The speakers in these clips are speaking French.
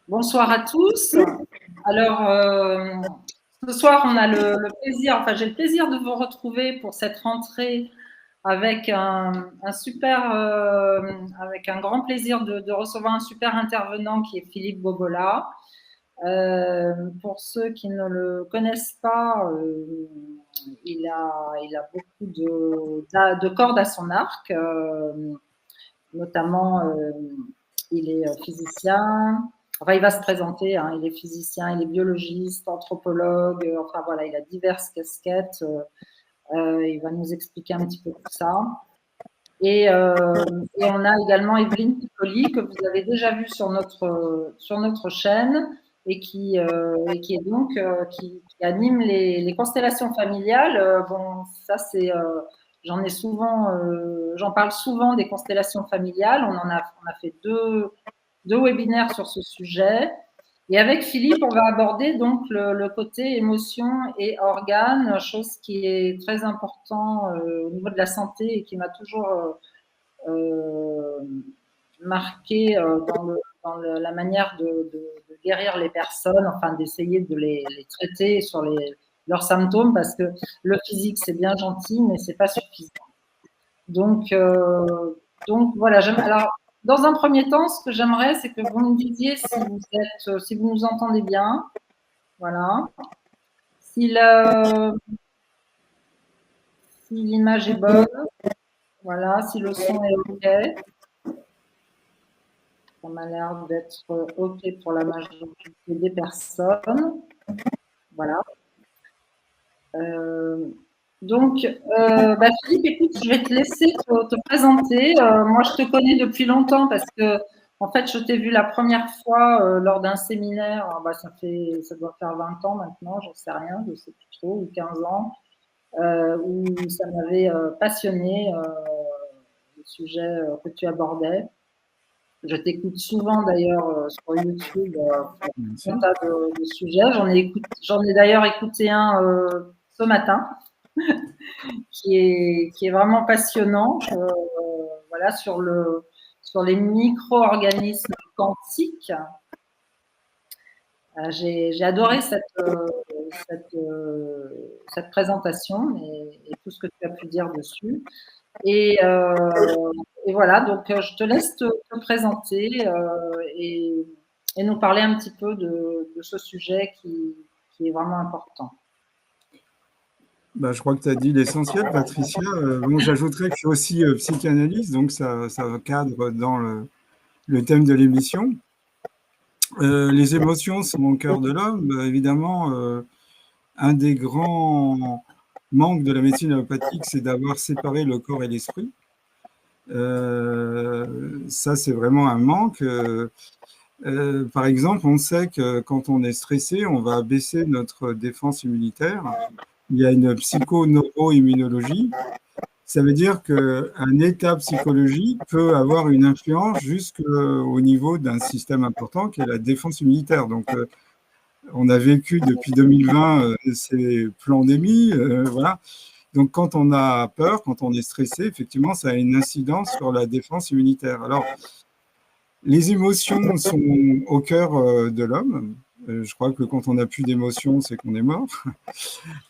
Bonsoir à tous. Alors, ce soir, on a le plaisir, enfin, j'ai le plaisir de vous retrouver pour cette rentrée avec un super, avec un grand plaisir de recevoir un super intervenant qui est Philippe Bobola. Pour ceux qui ne le connaissent pas, il a beaucoup de cordes à son arc, notamment il est physicien. Enfin, il va se présenter, hein, il est physicien, il est biologiste, anthropologue, enfin voilà, il a diverses casquettes. Il va nous expliquer un petit peu tout ça. Et on a également Evelyne Piccoli, que vous avez déjà vu sur notre chaîne, et qui est donc qui anime les constellations familiales. Bon, ça c'est j'en parle souvent des constellations familiales. On a fait deux webinaires sur ce sujet. Et avec Philippe, on va aborder donc le côté émotion et organes, chose qui est très important au niveau de la santé et qui m'a toujours marqué la manière de guérir les personnes, enfin d'essayer de les traiter sur leurs symptômes, parce que le physique c'est bien gentil, mais c'est pas suffisant. Donc voilà. Alors, dans un premier temps, ce que j'aimerais, c'est que vous me disiez si vous nous entendez bien. Voilà. Si l'image est bonne. Voilà. Si le son est OK. Ça m'a l'air d'être OK pour la majorité des personnes. Voilà. Donc, Philippe, écoute, je vais te laisser te présenter. Moi, je te connais depuis longtemps parce que, en fait, je t'ai vu la première fois lors d'un séminaire. Ça doit faire 20 ans maintenant, j'en sais rien, je ne sais plus trop, ou 15 ans, où ça m'avait passionné le sujet que tu abordais. Je t'écoute souvent d'ailleurs sur YouTube pour un tas de sujets. J'en ai d'ailleurs écouté un ce matin qui est vraiment passionnant. Voilà, sur les micro-organismes quantiques. J'ai adoré cette présentation et tout ce que tu as pu dire dessus. Et voilà, donc je te laisse te présenter et nous parler un petit peu de ce sujet qui est vraiment important. Je crois que tu as dit l'essentiel, Patricia. Bon, j'ajouterais que je suis aussi psychanalyste, donc ça cadre dans le thème de l'émission. Les émotions sont au cœur de l'homme. Évidemment, un des grands manques de la médecine allopathique, c'est d'avoir séparé le corps et l'esprit. Ça, c'est vraiment un manque. Par exemple, on sait que quand on est stressé, on va baisser notre défense immunitaire. Il y a une psycho-neuro-immunologie. Ça veut dire qu'un état psychologique peut avoir une influence jusqu'au niveau d'un système important qui est la défense immunitaire. Donc, on a vécu depuis 2020 ces pandémies, voilà. Donc, quand on a peur, quand on est stressé, effectivement, ça a une incidence sur la défense immunitaire. Alors, les émotions sont au cœur de l'homme. Je crois que quand on n'a plus d'émotions, c'est qu'on est mort.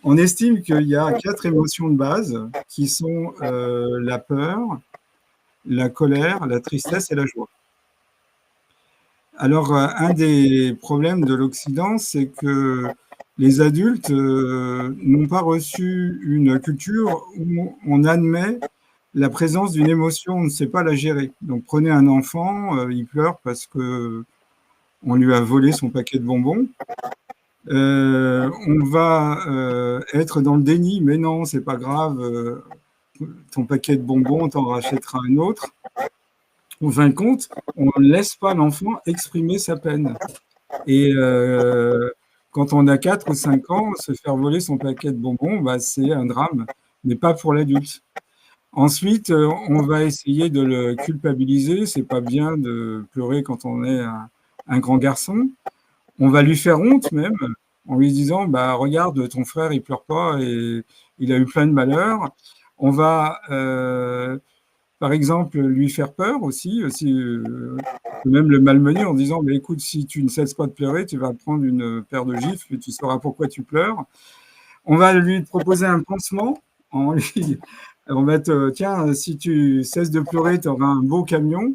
On estime qu'il y a 4 émotions de base qui sont la peur, la colère, la tristesse et la joie. Alors, un des problèmes de l'Occident, c'est que les adultes n'ont pas reçu une culture où on admet la présence d'une émotion, on ne sait pas la gérer. Donc, prenez un enfant, il pleure parce que on lui a volé son paquet de bonbons. On va être dans le déni, mais non, c'est pas grave, ton paquet de bonbons, on t'en rachètera un autre. En fin de compte, on ne laisse pas l'enfant exprimer sa peine. Et quand on a 4 ou 5 ans, se faire voler son paquet de bonbons, c'est un drame, mais pas pour l'adulte. Ensuite, on va essayer de le culpabiliser. C'est pas bien de pleurer quand on est un grand garçon. On va lui faire honte même, en lui disant regarde, ton frère il pleure pas et il a eu plein de malheurs. On va Par exemple, lui faire peur aussi même le malmener en disant mais écoute, si tu ne cesses pas de pleurer, tu vas prendre une paire de gifles et tu sauras pourquoi tu pleures. On va lui proposer un pansement. On va tiens, si tu cesses de pleurer, tu auras un beau camion.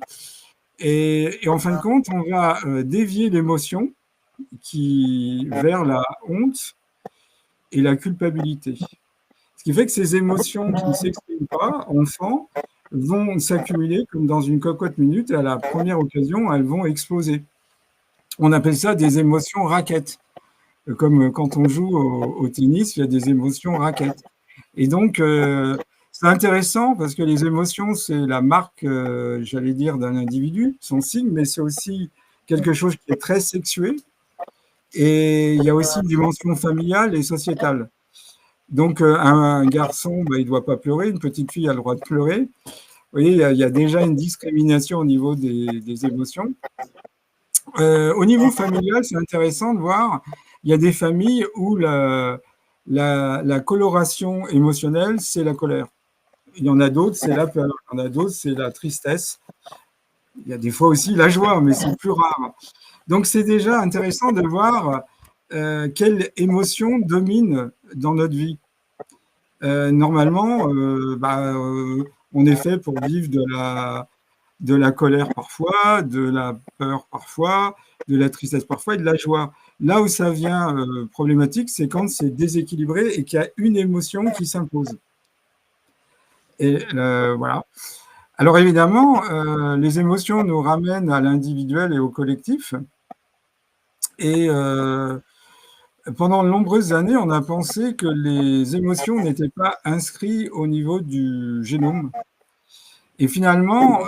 Et en fin de compte, on va dévier l'émotion vers la honte et la culpabilité. Ce qui fait que ces émotions qui ne s'expriment pas, enfant, vont s'accumuler comme dans une cocotte minute et à la première occasion, elles vont exploser. On appelle ça des émotions raquettes. Comme quand on joue au tennis, il y a des émotions raquettes. Et donc, c'est intéressant parce que les émotions, c'est la marque, j'allais dire, d'un individu, son signe, mais c'est aussi quelque chose qui est très sexué. Et il y a aussi une dimension familiale et sociétale. Donc, un garçon, il ne doit pas pleurer, une petite fille a le droit de pleurer. Vous voyez, il y a déjà une discrimination au niveau des émotions. Au niveau familial, c'est intéressant de voir, il y a des familles où la coloration émotionnelle, c'est la colère. Il y en a d'autres, c'est la peur. Il y en a d'autres, c'est la tristesse. Il y a des fois aussi la joie, mais c'est plus rare. Donc, c'est déjà intéressant de voir quelle émotion domine dans notre vie. Normalement, on est fait pour vivre de la colère parfois, de la peur parfois, de la tristesse parfois et de la joie. Là où ça vient problématique, c'est quand c'est déséquilibré et qu'il y a une émotion qui s'impose. Et voilà. Alors évidemment, les émotions nous ramènent à l'individuel et au collectif. Et pendant de nombreuses années, on a pensé que les émotions n'étaient pas inscrites au niveau du génome. Et finalement,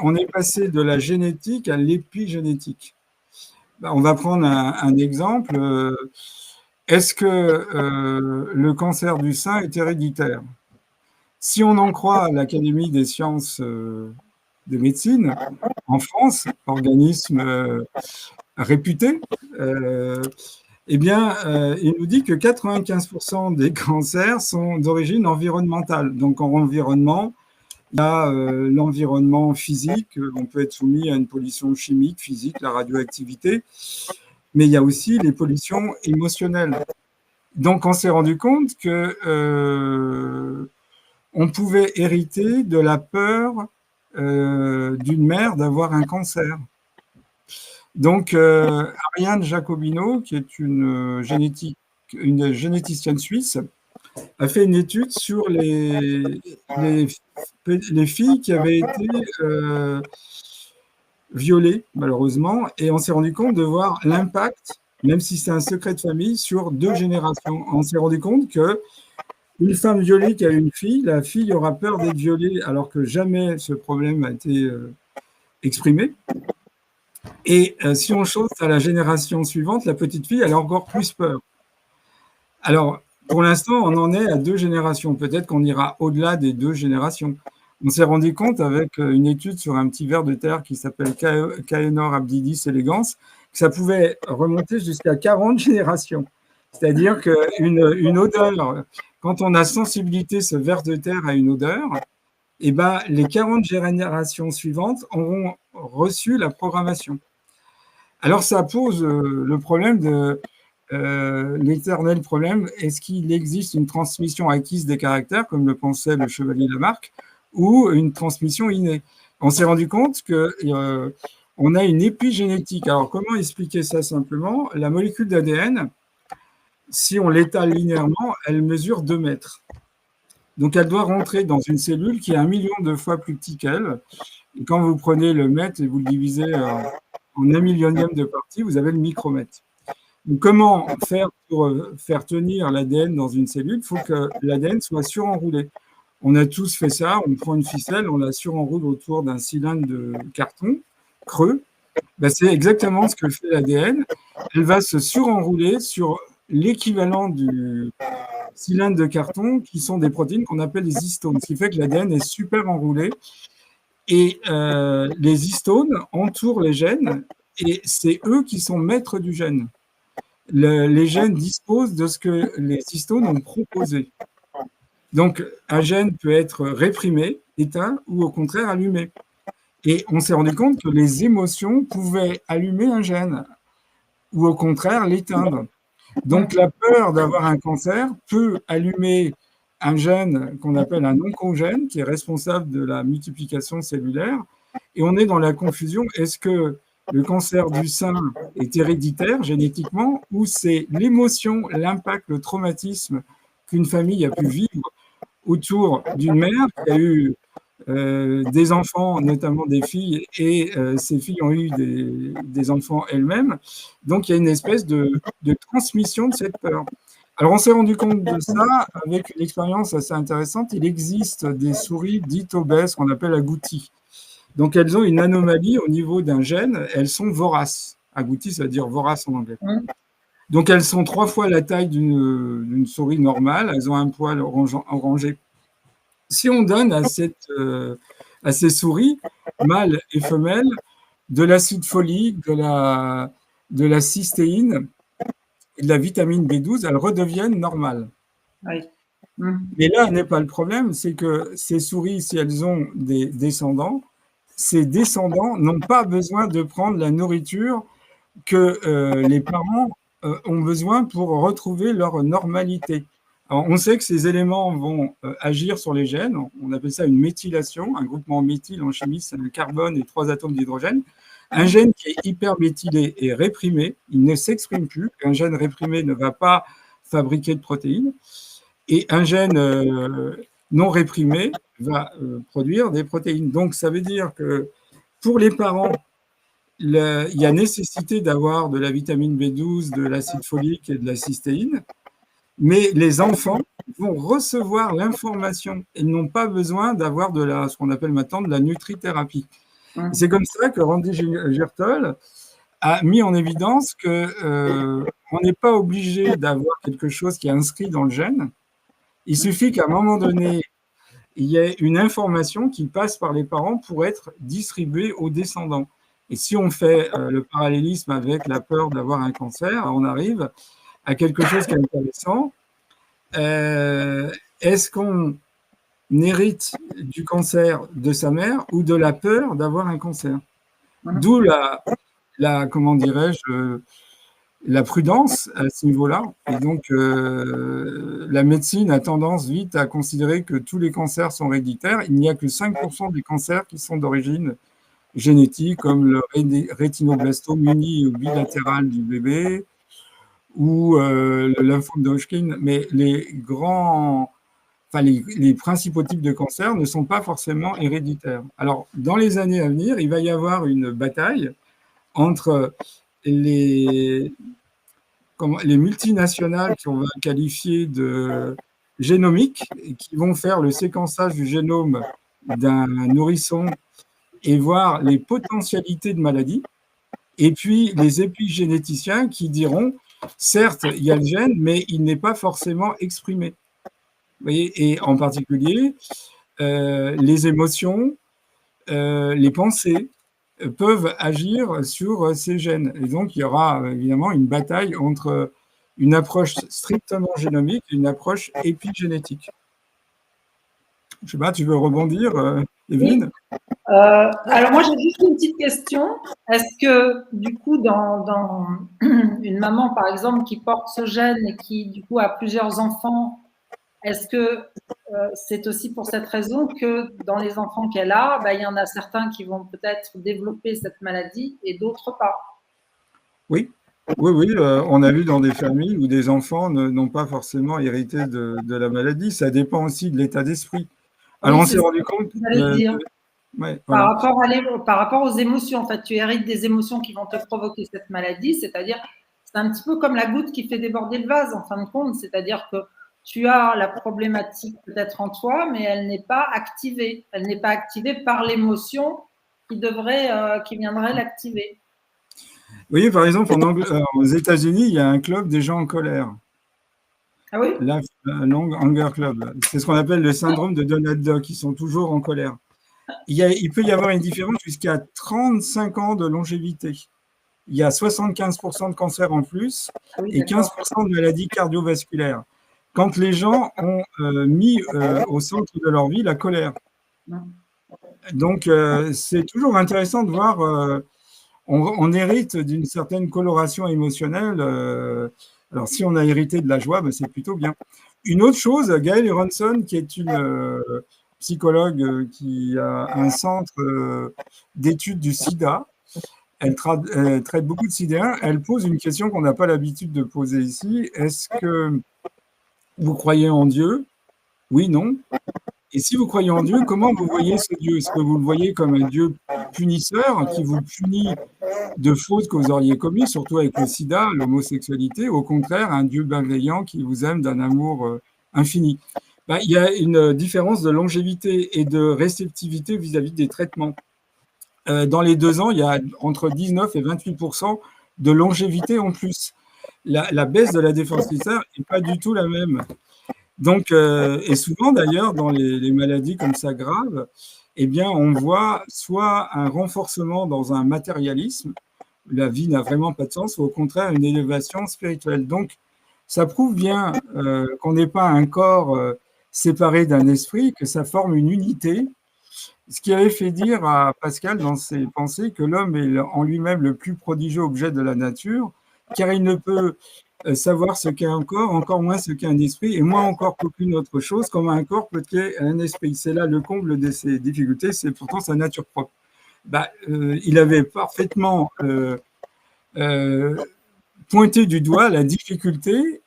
on est passé de la génétique à l'épigénétique. On va prendre un exemple. Est-ce que le cancer du sein est héréditaire? Si on en croit l'Académie des sciences de médecine, en France, organisme réputé, eh bien, il nous dit que 95% des cancers sont d'origine environnementale. Donc, en environnement, il y a l'environnement physique, on peut être soumis à une pollution chimique, physique, la radioactivité, mais il y a aussi les pollutions émotionnelles. Donc, on s'est rendu compte que on pouvait hériter de la peur d'une mère d'avoir un cancer. Donc, Ariane Jacobino, qui est une généticienne suisse, a fait une étude sur les filles qui avaient été violées, malheureusement, et on s'est rendu compte de voir l'impact, même si c'est un secret de famille, sur 2 générations. On s'est rendu compte que une femme violée qui a une fille, la fille aura peur d'être violée, alors que jamais ce problème a été exprimé. Et si on chose à la génération suivante, la petite fille, elle a encore plus peur. Alors, pour l'instant, on en est à 2 générations. Peut-être qu'on ira au-delà des 2 générations. On s'est rendu compte avec une étude sur un petit ver de terre qui s'appelle Caenor abdidis elegans, que ça pouvait remonter jusqu'à 40 générations. C'est-à-dire qu'une odeur, quand on a sensibilité, ce ver de terre à une odeur, eh ben, les 40 générations suivantes auront reçu la programmation. Alors, ça pose le problème de l'éternel problème, est-ce qu'il existe une transmission acquise des caractères, comme le pensait le chevalier Lamarck, ou une transmission innée? On s'est rendu compte qu'on a une épigénétique. Alors, comment expliquer ça simplement? La molécule d'ADN, si on l'étale linéairement, elle mesure 2 mètres. Donc, elle doit rentrer dans une cellule qui est 1 million de fois plus petite qu'elle. Et quand vous prenez le mètre et vous le divisez en 1 millionième de partie, vous avez le micromètre. Donc, comment faire pour faire tenir l'ADN dans une cellule? Il faut que l'ADN soit surenroulé. On a tous fait ça, on prend une ficelle, on la surenroule autour d'un cylindre de carton creux. Ben, c'est exactement ce que fait l'ADN. Elle va se surenrouler sur l'équivalent du cylindre de carton, qui sont des protéines qu'on appelle les histones, ce qui fait que l'ADN est super enroulé. Et les histones entourent les gènes, et c'est eux qui sont maîtres du gène. Les gènes disposent de ce que les histones ont proposé. Donc, un gène peut être réprimé, éteint ou au contraire allumé. Et on s'est rendu compte que les émotions pouvaient allumer un gène ou au contraire l'éteindre. Donc, la peur d'avoir un cancer peut allumer un gène qu'on appelle un oncogène, qui est responsable de la multiplication cellulaire. Et on est dans la confusion, est-ce que le cancer du sein est héréditaire génétiquement ou c'est l'émotion, l'impact, le traumatisme qu'une famille a pu vivre autour d'une mère qui a eu des enfants, notamment des filles, et ces filles ont eu des enfants elles-mêmes. Donc, il y a une espèce de transmission de cette peur. Alors, on s'est rendu compte de ça avec une expérience assez intéressante. Il existe des souris dites obèses qu'on appelle agouties. Donc, elles ont une anomalie au niveau d'un gène. Elles sont voraces. Agouties, ça veut dire vorace en anglais. Donc, elles sont 3 fois la taille d'une souris normale. Elles ont un poil orangé. Si on donne à ces souris, mâles et femelles, de l'acide folique, de la cystéine et de la vitamine B12, elles redeviennent normales. Oui. Mais là n'est pas le problème, c'est que ces souris, si elles ont des descendants, ces descendants n'ont pas besoin de prendre la nourriture que les parents ont besoin pour retrouver leur normalité. Alors, on sait que ces éléments vont agir sur les gènes. On appelle ça une méthylation. Un groupement méthyle en chimie, c'est un carbone et 3 atomes d'hydrogène. Un gène qui est hyperméthylé est réprimé. Il ne s'exprime plus. Un gène réprimé ne va pas fabriquer de protéines. Et un gène non réprimé va produire des protéines. Donc, ça veut dire que pour les parents, il y a nécessité d'avoir de la vitamine B12, de l'acide folique et de la cystéine. Mais les enfants vont recevoir l'information. Ils n'ont pas besoin d'avoir ce qu'on appelle maintenant de la nutrithérapie. C'est comme ça que Randy Geertol a mis en évidence qu'on n'est pas obligé d'avoir quelque chose qui est inscrit dans le gène. Il suffit qu'à un moment donné, il y ait une information qui passe par les parents pour être distribuée aux descendants. Et si on fait le parallélisme avec la peur d'avoir un cancer, on arrive à quelque chose qui est intéressant. Est-ce qu'on hérite du cancer de sa mère ou de la peur d'avoir un cancer? D'où comment dirais-je, la prudence à ce niveau-là. Et donc, la médecine a tendance vite à considérer que tous les cancers sont héréditaires. Il n'y a que 5% des cancers qui sont d'origine génétique, comme le rétinoblastome uni ou bilatéral du bébé, ou le lymphome de Hodgkin, mais les principaux types de cancers ne sont pas forcément héréditaires. Alors, dans les années à venir, il va y avoir une bataille entre les multinationales qu'on va qualifier de génomiques, qui vont faire le séquençage du génome d'un nourrisson et voir les potentialités de maladies, et puis les épigénéticiens qui diront certes, il y a le gène, mais il n'est pas forcément exprimé. Vous voyez, et en particulier, les émotions, les pensées peuvent agir sur ces gènes. Et donc, il y aura évidemment une bataille entre une approche strictement génomique et une approche épigénétique. Je ne sais pas, tu veux rebondir, Evelyne? Alors moi, j'ai juste une petite question. Est-ce que, du coup, dans une maman, par exemple, qui porte ce gène et qui, du coup, a plusieurs enfants, est-ce que c'est aussi pour cette raison que dans les enfants qu'elle a, il y en a certains qui vont peut-être développer cette maladie et d'autres pas? Oui. Oui, on a vu dans des familles où des enfants n'ont pas forcément hérité de la maladie. Ça dépend aussi de l'état d'esprit. Alors, on s'est rendu compte… Ouais, voilà. Par rapport aux émotions, en fait, tu hérites des émotions qui vont te provoquer cette maladie, c'est-à-dire, c'est un petit peu comme la goutte qui fait déborder le vase, en fin de compte, c'est-à-dire que tu as la problématique peut-être en toi, mais elle n'est pas activée. Elle n'est pas activée par l'émotion qui viendrait l'activer. Vous voyez, par exemple, aux États-Unis, il y a un club des gens en colère. Ah oui? Anger Club. C'est ce qu'on appelle le syndrome de Donald Duck. Ils sont toujours en colère. Il peut y avoir une différence jusqu'à 35 ans de longévité. Il y a 75% de cancer en plus et 15% de maladies cardiovasculaires. quand les gens ont mis au centre de leur vie la colère. Donc, c'est toujours intéressant de voir, on hérite d'une certaine coloration émotionnelle. Alors, si on a hérité de la joie, ben, c'est plutôt bien. Une autre chose, Gaëlle Ronson, qui est une psychologue qui a un centre d'études du sida, elle traite beaucoup de sidéens. Elle pose une question qu'on n'a pas l'habitude de poser ici. Est-ce que vous croyez en Dieu? Oui, non. Et si vous croyez en Dieu, comment vous voyez ce Dieu? Est-ce que vous le voyez comme un Dieu punisseur qui vous punit de fautes que vous auriez commises, surtout avec le sida, l'homosexualité, ou au contraire, un Dieu bienveillant qui vous aime d'un amour infini? Ben, il y a une différence de longévité et de réceptivité vis-à-vis des traitements. Dans les 2 ans, il y a entre 19 et 28% de longévité en plus. La baisse de la défense immunitaire n'est pas du tout la même. Donc, et souvent d'ailleurs, dans les maladies comme ça graves, eh bien, on voit soit un renforcement dans un matérialisme, la vie n'a vraiment pas de sens, ou au contraire une élévation spirituelle. Donc, ça prouve bien qu'on n'est pas un corps séparé d'un esprit, que ça forme une unité. Ce qui avait fait dire à Pascal dans ses pensées que l'homme est en lui-même le plus prodigieux objet de la nature, car il ne peut savoir ce qu'est un corps, encore moins ce qu'est un esprit, et moins encore qu'aucune autre chose, comme un corps peut être un esprit. C'est là le comble de ses difficultés, c'est pourtant sa nature propre. Bah, il avait parfaitement pointé du doigt la difficulté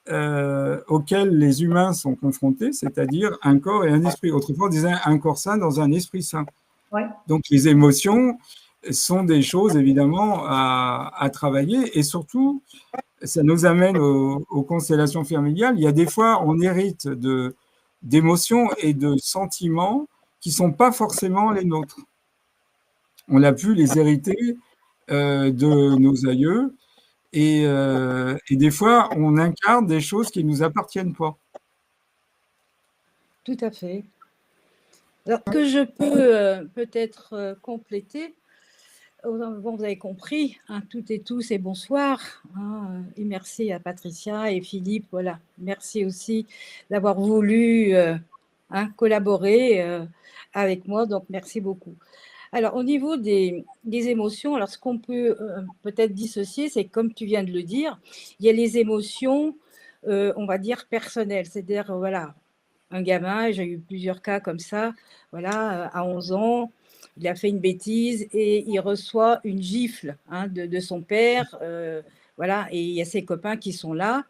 auxquelles les humains sont confrontés, c'est-à-dire un corps et un esprit. Autrefois, on disait un corps sain dans un esprit sain. Ouais. Donc, les émotions sont des choses, évidemment, à travailler, et surtout, ça nous amène aux constellations familiales. Il y a des fois, on hérite d'émotions et de sentiments qui ne sont pas forcément les nôtres. On a pu les hériter de nos aïeux, et des fois, on incarne des choses qui ne nous appartiennent pas. Tout à fait. Alors, que je peux peut-être compléter, bon, vous avez compris, hein, toutes et tous, et bonsoir. Hein, et merci à Patricia et Philippe. Voilà, merci aussi d'avoir voulu collaborer avec moi. Donc, merci beaucoup. Alors, au niveau des émotions, alors ce qu'on peut peut-être dissocier, c'est comme tu viens de le dire, il y a les émotions, on va dire, personnelles. C'est-à-dire, voilà, un gamin, j'ai eu plusieurs cas comme ça, voilà, à 11 ans, il a fait une bêtise et il reçoit une gifle de son père, voilà, et il y a ses copains qui sont là.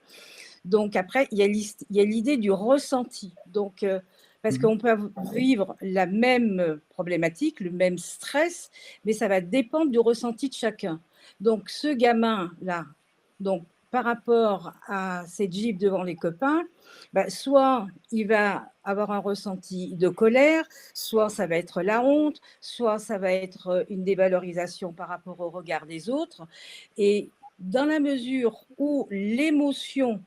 Donc après, il y a l'idée du ressenti. Donc, parce qu'on peut vivre la même problématique, le même stress, mais ça va dépendre du ressenti de chacun. Donc, ce gamin-là, donc par rapport à cette gifle devant les copains, soit il va avoir un ressenti de colère, soit ça va être la honte, soit ça va être une dévalorisation par rapport au regard des autres. Et dans la mesure où l'émotion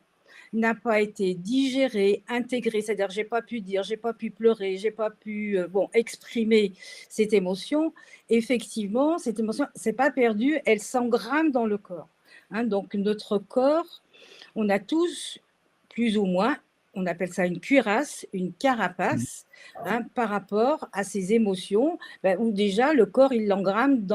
n'a pas été digérée, intégrée, c'est-à-dire j'ai pas pu dire, j'ai pas pu pleurer, j'ai pas pu exprimer cette émotion, effectivement, cette émotion, c'est pas perdu, elle s'engramme dans le corps. Donc notre corps, on a tous plus ou moins, on appelle ça une cuirasse, une carapace, par rapport à ces émotions, où déjà le corps, il l'engramme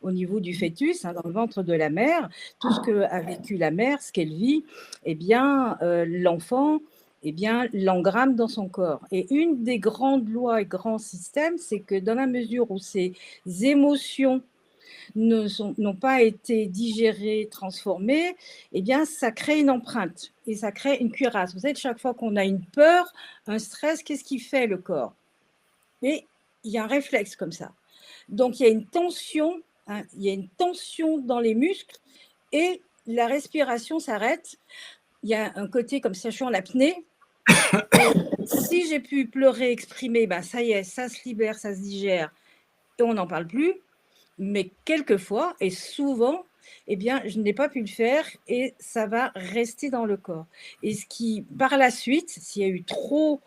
au niveau du fœtus, dans le ventre de la mère, tout ce qu'a vécu la mère, ce qu'elle vit, eh bien, l'enfant, l'engramme dans son corps. Et une des grandes lois et grands systèmes, c'est que dans la mesure où ces émotions n'ont pas été digérées, transformées, eh bien, ça crée une empreinte et ça crée une cuirasse. Vous savez, chaque fois qu'on a une peur, un stress, qu'est-ce qui fait le corps? Et il y a un réflexe comme ça. Donc, il y a une tension, il y a une tension dans les muscles et la respiration s'arrête. Il y a un côté comme sachant l'apnée. Si j'ai pu pleurer, exprimer, ça y est, ça se libère, ça se digère et on n'en parle plus. Mais quelquefois, et souvent, eh bien, je n'ai pas pu le faire et ça va rester dans le corps. Et ce qui, par la suite, s'il y a eu trop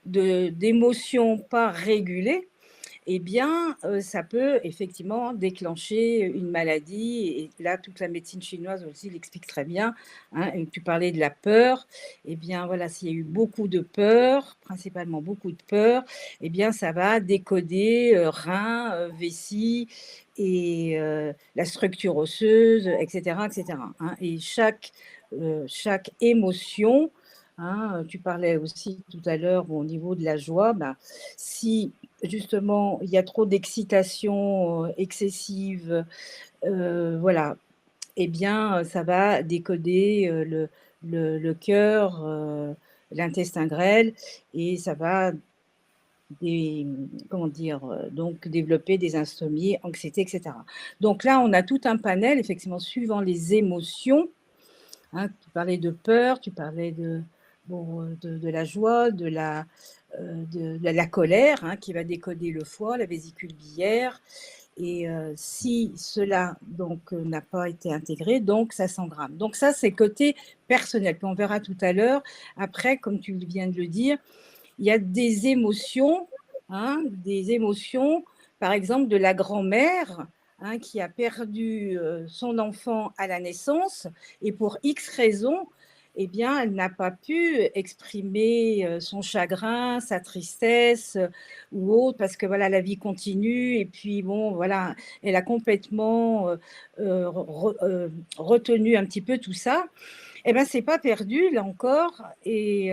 d'émotions pas régulées, eh bien, ça peut effectivement déclencher une maladie. Et là, toute la médecine chinoise aussi l'explique très bien. Hein. Et tu parlais de la peur. Eh bien, voilà, s'il y a eu beaucoup de peur, principalement beaucoup de peur, eh bien, ça va décoder reins, vessie et la structure osseuse, etc., etc. Hein. Et chaque émotion, hein, tu parlais aussi tout à l'heure au niveau de la joie, bah, si justement il y a trop d'excitation excessive, voilà, eh bien ça va décoder le cœur, l'intestin grêle, et ça va comment dire, donc développer des insomnies, anxiété, etc. Donc là, on a tout un panel, effectivement, suivant les émotions. Hein, tu parlais de peur, tu parlais de la joie, de la colère, hein, qui va décoder le foie, la vésicule biliaire. Et si cela donc n'a pas été intégré, donc ça s'engramme. Donc ça, c'est côté personnel. Puis on verra tout à l'heure. Après, comme tu viens de le dire, il y a des émotions, hein, par exemple de la grand-mère, hein, qui a perdu son enfant à la naissance, et pour X raisons, eh bien, elle n'a pas pu exprimer son chagrin, sa tristesse ou autre, parce que voilà, la vie continue, et puis bon, voilà, elle a complètement retenu un petit peu tout ça. Eh bien, ce n'est pas perdu, là encore, et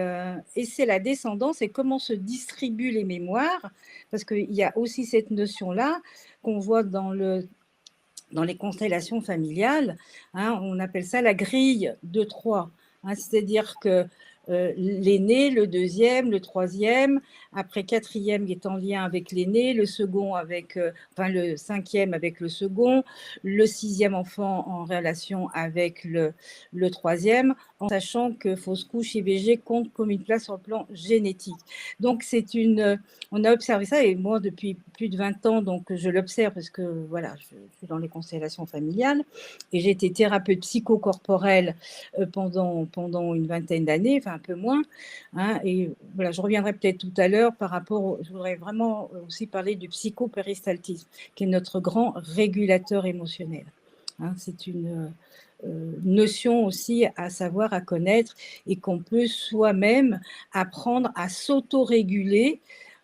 c'est la descendance et comment se distribuent les mémoires, parce qu'il y a aussi cette notion-là qu'on voit dans les constellations familiales, hein, on appelle ça la grille de 3, hein, c'est-à-dire que l'aîné, le deuxième, le troisième, après quatrième qui est en lien avec l'aîné, le second avec, le cinquième avec le second, le sixième enfant en relation avec le troisième, en sachant que fausse couche IVG compte comme une place sur le plan génétique. Donc on a observé ça, et moi depuis plus de 20 ans, donc je l'observe parce que voilà, je suis dans les constellations familiales, et j'ai été thérapeute psychocorporelle pendant une vingtaine d'années, enfin un peu moins, hein, et voilà, je reviendrai peut-être tout à l'heure par rapport, je voudrais vraiment aussi parler du psychopéristaltisme, qui est notre grand régulateur émotionnel. Hein, c'est une notion aussi à savoir, à connaître, et qu'on peut soi-même apprendre à s'autoréguler,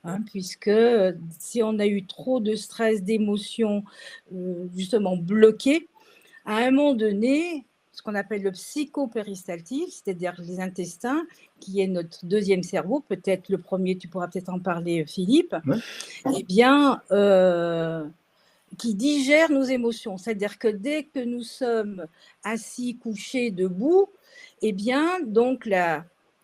hein, puisque si on a eu trop de stress, d'émotions justement bloquées, à un moment donné, ce qu'on appelle le psychopéristaltisme, c'est-à-dire les intestins, qui est notre deuxième cerveau, peut-être le premier, tu pourras peut-être en parler, Philippe, ouais. Eh bien, qui digère nos émotions. C'est-à-dire que dès que nous sommes assis, couchés, debout, eh bien, donc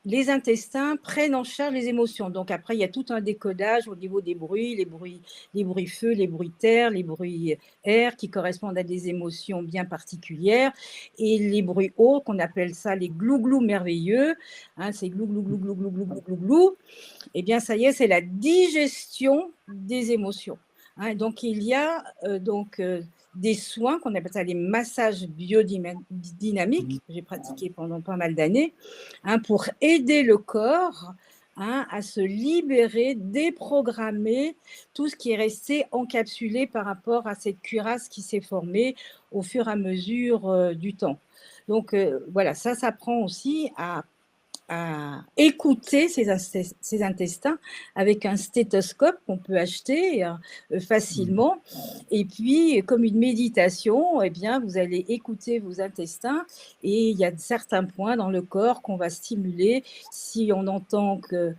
les intestins prennent en charge les émotions. Donc après, il y a tout un décodage au niveau des bruits, les bruits feu, les bruits terre, les bruits air, qui correspondent à des émotions bien particulières, et les bruits hauts, qu'on appelle ça les glou-glou merveilleux, hein, c'est glou-glou-glou-glou-glou-glou-glou. Eh bien, ça y est, c'est la digestion des émotions. Hein, donc, il y a des soins qu'on appelle ça les massages biodynamiques, que j'ai pratiqué pendant pas mal d'années, hein, pour aider le corps, hein, à se libérer, déprogrammer tout ce qui est resté encapsulé par rapport à cette cuirasse qui s'est formée au fur et à mesure du temps. Donc, voilà, ça s'apprend aussi à écouter ces intestins avec un stéthoscope qu'on peut acheter facilement, et puis comme une méditation, eh bien, vous allez écouter vos intestins, et il y a certains points dans le corps qu'on va stimuler. Si on entend que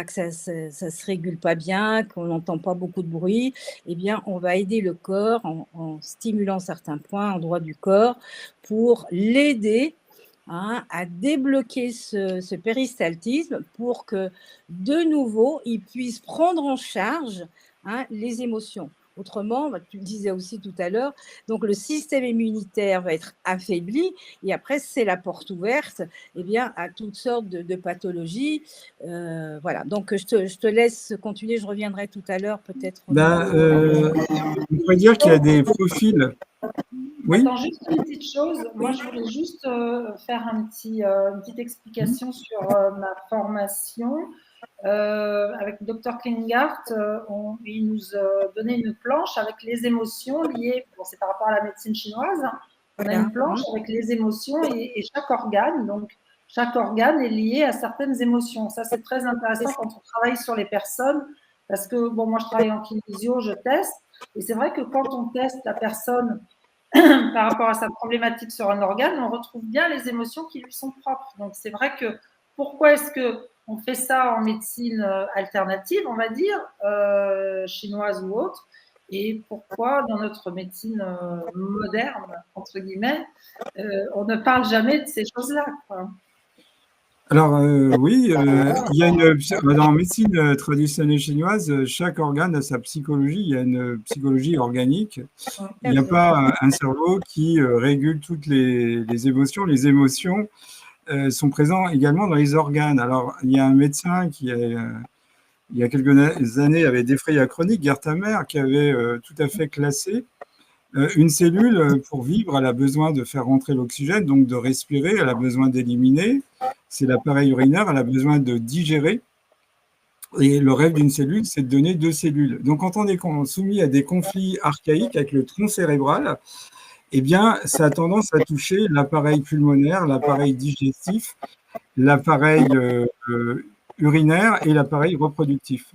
ça se régule pas bien, qu'on n'entend pas beaucoup de bruit, eh bien, on va aider le corps en stimulant certains points, endroits du corps, pour l'aider, hein, à débloquer ce péristaltisme, pour que, de nouveau, il puisse prendre en charge, hein, les émotions. Autrement, tu le disais aussi tout à l'heure, donc le système immunitaire va être affaibli, et après, c'est la porte ouverte, eh bien, à toutes sortes de pathologies. Voilà, donc je te laisse continuer, je reviendrai tout à l'heure peut-être. On pourrait dire qu'il y a des profils. Oui. Attends, juste une petite chose. Moi, je voulais juste faire une petite explication sur ma formation. avec le docteur Klingart, il nous donnait une planche avec les émotions liées, bon, c'est par rapport à la médecine chinoise, on a une planche avec les émotions et chaque organe, donc chaque organe est lié à certaines émotions. Ça, c'est très intéressant quand on travaille sur les personnes, parce que, bon, moi, je travaille en kinésio, je teste, et c'est vrai que quand on teste la personne par rapport à sa problématique sur un organe, on retrouve bien les émotions qui lui sont propres. Donc, c'est vrai que pourquoi est-ce qu'on fait ça en médecine alternative, on va dire, chinoise ou autre, et pourquoi dans notre médecine moderne, entre guillemets, on ne parle jamais de ces choses-là, quoi. Alors oui, il y a dans la médecine traditionnelle chinoise, chaque organe a sa psychologie. Il y a une psychologie organique. Il n'y a pas un cerveau qui régule toutes les émotions. Les émotions sont présentes également dans les organes. Alors il y a un médecin qui il y a quelques années avait défrayé la chronique, Gerthamer, qui avait tout à fait classé une cellule, pour vivre, elle a besoin de faire rentrer l'oxygène, donc de respirer, elle a besoin d'éliminer. C'est l'appareil urinaire, elle a besoin de digérer. Et le rêve d'une cellule, c'est de donner 2 cellules. Donc, quand on est soumis à des conflits archaïques avec le tronc cérébral, eh bien, ça a tendance à toucher l'appareil pulmonaire, l'appareil digestif, l'appareil urinaire et l'appareil reproductif.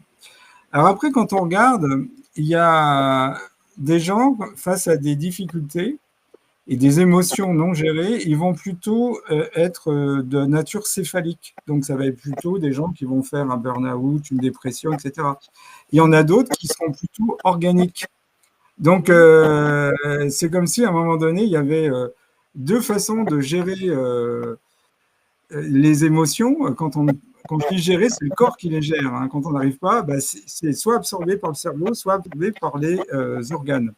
Alors après, quand on regarde, il y a des gens face à des difficultés et des émotions non gérées, ils vont plutôt être de nature céphalique. Donc, ça va être plutôt des gens qui vont faire un burn-out, une dépression, etc. Il y en a d'autres qui seront plutôt organiques. Donc, c'est comme si à un moment donné, il y avait 2 façons de gérer les émotions. Quand je dis gérer, c'est le corps qui les gère. Hein. Quand on n'arrive pas, bah, c'est soit absorbé par le cerveau, soit absorbé par les organes.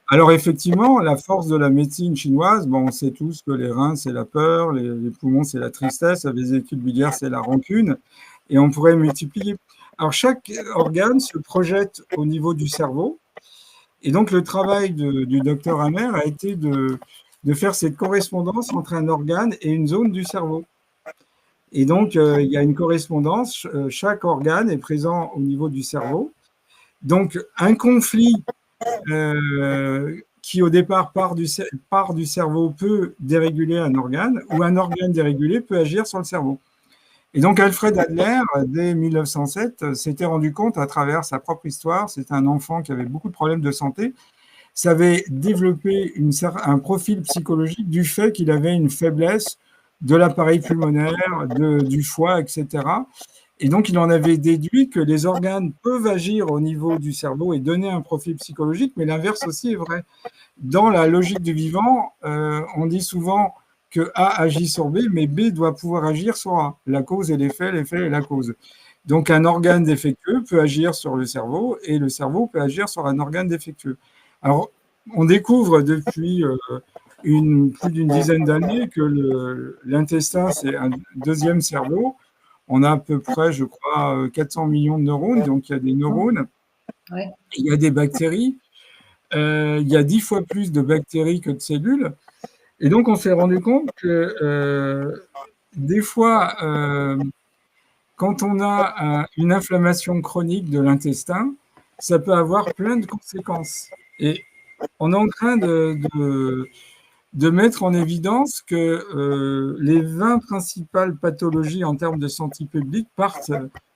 Alors effectivement, la force de la médecine chinoise, bon, on sait tous que les reins, c'est la peur, les poumons, c'est la tristesse, la vésicule biliaire, c'est la rancune, et on pourrait multiplier. Alors chaque organe se projette au niveau du cerveau, et donc le travail du docteur Hammer a été de faire cette correspondance entre un organe et une zone du cerveau. Et donc, il y a une correspondance, chaque organe est présent au niveau du cerveau. Donc, un conflit qui, au départ, part du cerveau peut déréguler un organe, ou un organe dérégulé peut agir sur le cerveau. Et donc, Alfred Adler, dès 1907, s'était rendu compte à travers sa propre histoire, c'est un enfant qui avait beaucoup de problèmes de santé, ça avait développé un profil psychologique du fait qu'il avait une faiblesse de l'appareil pulmonaire, du foie, etc. Et donc, il en avait déduit que les organes peuvent agir au niveau du cerveau et donner un profil psychologique, mais l'inverse aussi est vrai. Dans la logique du vivant, on dit souvent que A agit sur B, mais B doit pouvoir agir sur A. La cause et l'effet et la cause. Donc, un organe défectueux peut agir sur le cerveau et le cerveau peut agir sur un organe défectueux. Alors, on découvre depuis plus d'une dizaine d'années que l'intestin, c'est un deuxième cerveau. On a à peu près, je crois, 400 millions de neurones, donc il y a des neurones, Ouais. Il y a des bactéries, il y a 10 fois plus de bactéries que de cellules. Et donc, on s'est rendu compte que des fois, quand on a une inflammation chronique de l'intestin, ça peut avoir plein de conséquences. Et on est en train de mettre en évidence que les 20 principales pathologies en termes de santé publique partent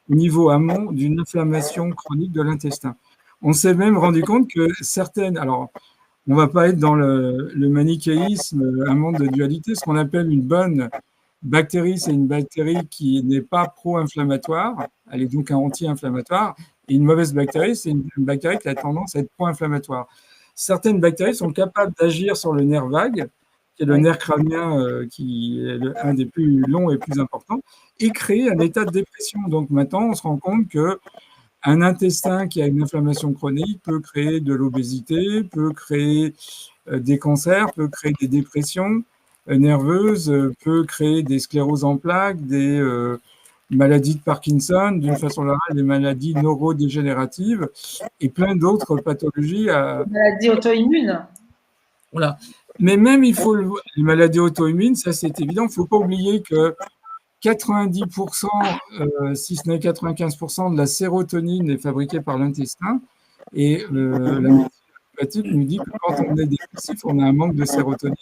au niveau amont d'une inflammation chronique de l'intestin. On s'est même rendu compte que certaines, alors on ne va pas être dans le manichéisme, un monde de dualité, ce qu'on appelle une bonne bactérie, c'est une bactérie qui n'est pas pro-inflammatoire, elle est donc un anti-inflammatoire, et une mauvaise bactérie, c'est une bactérie qui a tendance à être pro-inflammatoire. Certaines bactéries sont capables d'agir sur le nerf vague, qui est le nerf crânien, qui est un des plus longs et plus importants, et créer un état de dépression. Donc maintenant, on se rend compte qu'un intestin qui a une inflammation chronique peut créer de l'obésité, peut créer des cancers, peut créer des dépressions nerveuses, peut créer des scléroses en plaques, des maladies de Parkinson, d'une façon générale, des maladies neurodégénératives et plein d'autres pathologies. Maladies auto-immunes. Voilà. Mais même, les maladies auto-immunes, ça c'est évident, il ne faut pas oublier que 90%, si ce n'est 95% de la sérotonine est fabriquée par l'intestin. Et la médecine allopathique nous dit que quand on est dépressif, on a un manque de sérotonine.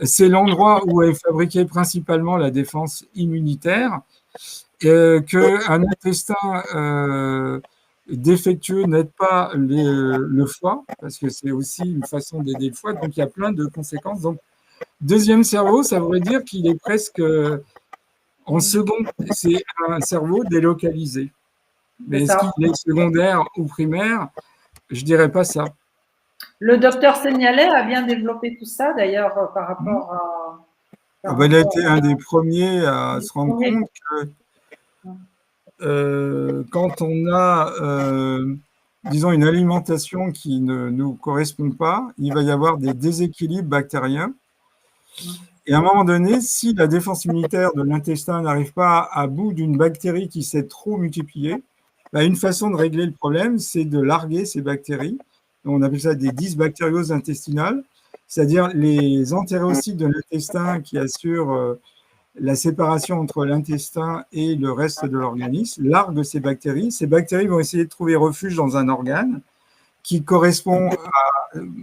C'est l'endroit où est fabriquée principalement la défense immunitaire. Qu'un intestin défectueux n'aide pas le foie, parce que c'est aussi une façon d'aider le foie. Donc, il y a plein de conséquences. Donc, deuxième cerveau, ça voudrait dire qu'il est presque en seconde. C'est un cerveau délocalisé. Mais est-ce qu'il est secondaire ou primaire? Je ne dirais pas ça. Le docteur Seignalais a bien développé tout ça, d'ailleurs, par rapport à… Il a été un des premiers à se rendre compte que quand on a, disons, une alimentation qui ne nous correspond pas, il va y avoir des déséquilibres bactériens. Et à un moment donné, si la défense immunitaire de l'intestin n'arrive pas à bout d'une bactérie qui s'est trop multipliée, une façon de régler le problème, c'est de larguer ces bactéries. On appelle ça des dysbactérioses intestinales, c'est-à-dire les entérocytes de l'intestin qui assurent la séparation entre l'intestin et le reste de l'organisme, larguent ces bactéries. Ces bactéries vont essayer de trouver refuge dans un organe qui correspond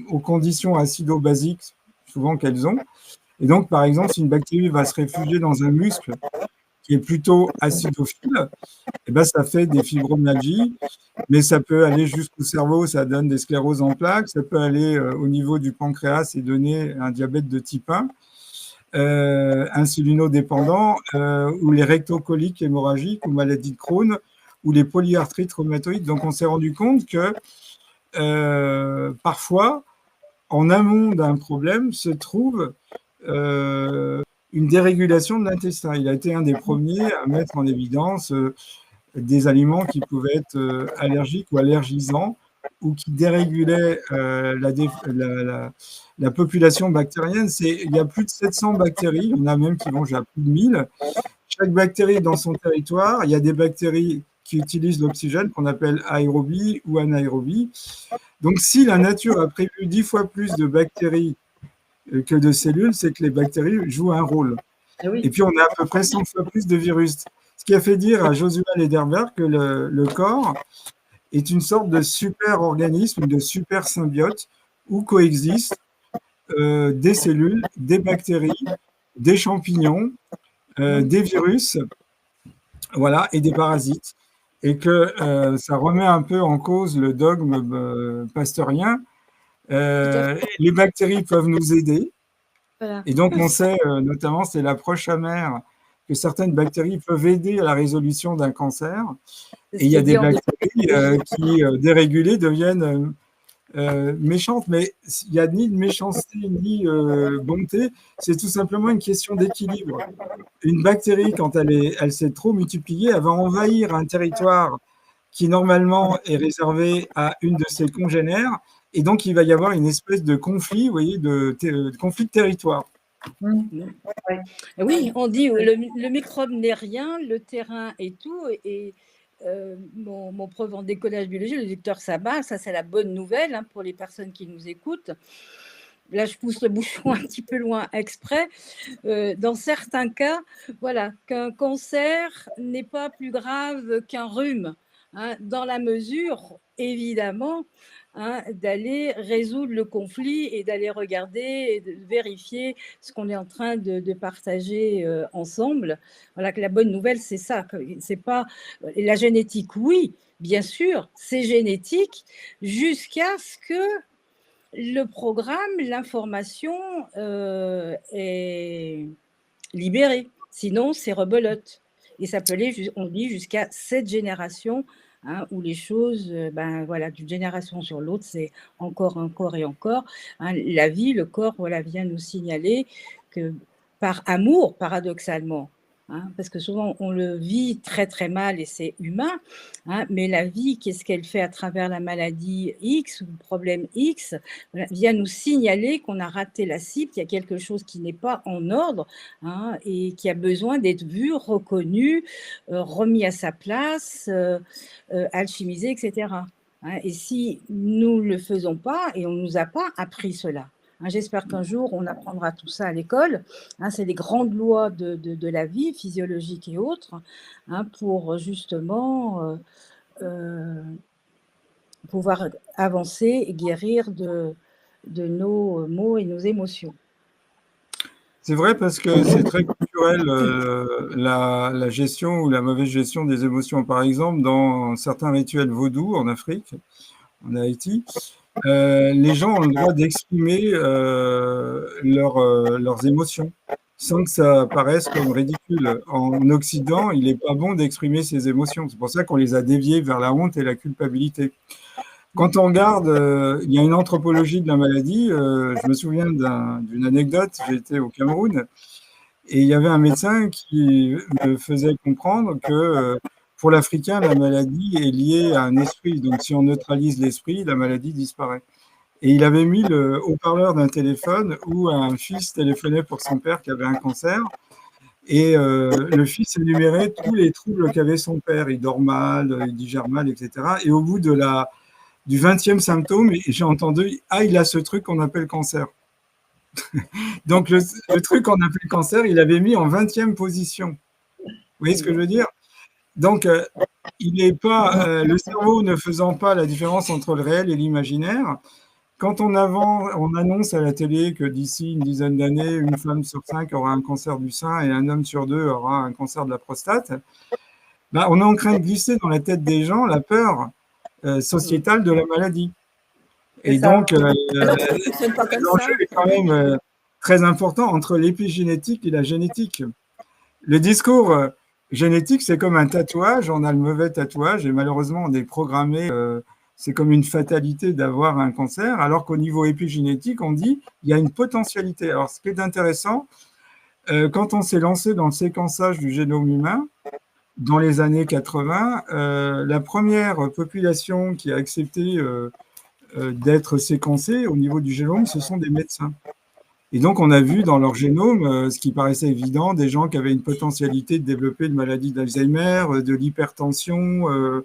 aux conditions acido-basiques souvent qu'elles ont. Et donc, par exemple, si une bactérie va se réfugier dans un muscle qui est plutôt acidophile, ça fait des fibromyalgies, mais ça peut aller jusqu'au cerveau, ça donne des scléroses en plaques, ça peut aller au niveau du pancréas et donner un diabète de type 1, insulinodépendant, ou les rectocoliques hémorragiques, ou maladies de Crohn, ou les polyarthrites rhumatoïdes. Donc, on s'est rendu compte que parfois, en amont d'un problème, se trouve une dérégulation de l'intestin. Il a été un des premiers à mettre en évidence des aliments qui pouvaient être allergiques ou allergisants ou qui dérégulaient la population bactérienne. Il y a plus de 700 bactéries, il y en a même qui vont jusqu'à plus de 1000. Chaque bactérie dans son territoire, il y a des bactéries qui utilisent l'oxygène qu'on appelle aérobie ou anaérobie. Donc, si la nature a prévu 10 fois plus de bactéries que de cellules, c'est que les bactéries jouent un rôle. Et puis, on a à peu près 100 fois plus de virus. Ce qui a fait dire à Joshua Lederberg que le corps est une sorte de super organisme, de super symbiote où coexistent des cellules, des bactéries, des champignons, des virus, voilà, et des parasites. Et que ça remet un peu en cause le dogme pasteurien. Les bactéries peuvent nous aider. Voilà. Et donc, on sait, notamment, c'est l'approche amère, que certaines bactéries peuvent aider à la résolution d'un cancer. Et il y a des bactéries qui, dérégulées, deviennent méchantes. Mais il n'y a ni de méchanceté, ni bonté. C'est tout simplement une question d'équilibre. Une bactérie, quand elle s'est trop multipliée, elle va envahir un territoire qui, normalement, est réservé à une de ses congénères. Et donc, il va y avoir une espèce de conflit, vous voyez, de conflit de territoire. Oui, on dit le microbe n'est rien, le terrain est tout. Et mon prof en décollage biologie, le docteur Sabat, ça c'est la bonne nouvelle pour les personnes qui nous écoutent. Là, je pousse le bouchon un petit peu loin exprès. Dans certains cas, voilà, qu'un cancer n'est pas plus grave qu'un rhume, dans la mesure, évidemment, d'aller résoudre le conflit et d'aller regarder et de vérifier ce qu'on est en train de partager ensemble. Voilà, que la bonne nouvelle, c'est ça. C'est pas la génétique, oui, bien sûr, c'est génétique, jusqu'à ce que le programme, l'information est libérée. Sinon, c'est rebelote. Et ça peut aller, on dit, jusqu'à 7 générations, où les choses, voilà, d'une génération sur l'autre, c'est encore et encore. La vie, le corps, voilà, vient nous signaler que par amour, paradoxalement, parce que souvent on le vit très très mal et c'est humain, mais la vie, qu'est-ce qu'elle fait à travers la maladie X ou le problème X, vient nous signaler qu'on a raté la cible, qu'il y a quelque chose qui n'est pas en ordre, et qui a besoin d'être vu, reconnu, remis à sa place, alchimisé, etc. Et si nous ne le faisons pas, et on ne nous a pas appris cela, Hein, j'espère qu'un jour, on apprendra tout ça à l'école. Hein, c'est les grandes lois de la vie, physiologique et autres, hein, pour justement pouvoir avancer et guérir de nos maux et nos émotions. C'est vrai parce que c'est très culturel, la gestion ou la mauvaise gestion des émotions. Par exemple, dans certains rituels vaudous en Afrique, en Haïti, les gens ont le droit d'exprimer leurs émotions sans que ça paraisse comme ridicule. En Occident, il n'est pas bon d'exprimer ses émotions. C'est pour ça qu'on les a déviés vers la honte et la culpabilité. Quand on regarde, il y a une anthropologie de la maladie. Je me souviens d'une anecdote. J'étais au Cameroun et il y avait un médecin qui me faisait comprendre que pour l'Africain, la maladie est liée à un esprit. Donc, si on neutralise l'esprit, la maladie disparaît. Et il avait mis le haut-parleur d'un téléphone où un fils téléphonait pour son père qui avait un cancer. Et le fils énumérait tous les troubles qu'avait son père. Il dort mal, il digère mal, etc. Et au bout du 20e symptôme, j'ai entendu « Ah, il a ce truc qu'on appelle cancer ». Donc, le truc qu'on appelle cancer, il avait mis en 20e position. Vous voyez ce que je veux dire? Donc, il n'est pas, le cerveau ne faisant pas la différence entre le réel et l'imaginaire, quand on annonce à la télé que d'ici une dizaine d'années, une femme sur 5 aura un cancer du sein et un homme sur 2 aura un cancer de la prostate, ben, on est en train de glisser dans la tête des gens la peur sociétale de la maladie. Et donc, l'enjeu est quand même très important entre l'épigénétique et la génétique. Le discours génétique, c'est comme un tatouage. On a le mauvais tatouage et malheureusement, on est programmé. C'est comme une fatalité d'avoir un cancer, alors qu'au niveau épigénétique, on dit il y a une potentialité. Alors, ce qui est intéressant, quand on s'est lancé dans le séquençage du génome humain, dans les années 80, la première population qui a accepté d'être séquencée au niveau du génome, ce sont des médecins. Et donc, on a vu dans leur génome ce qui paraissait évident, des gens qui avaient une potentialité de développer une maladie d'Alzheimer, de l'hypertension,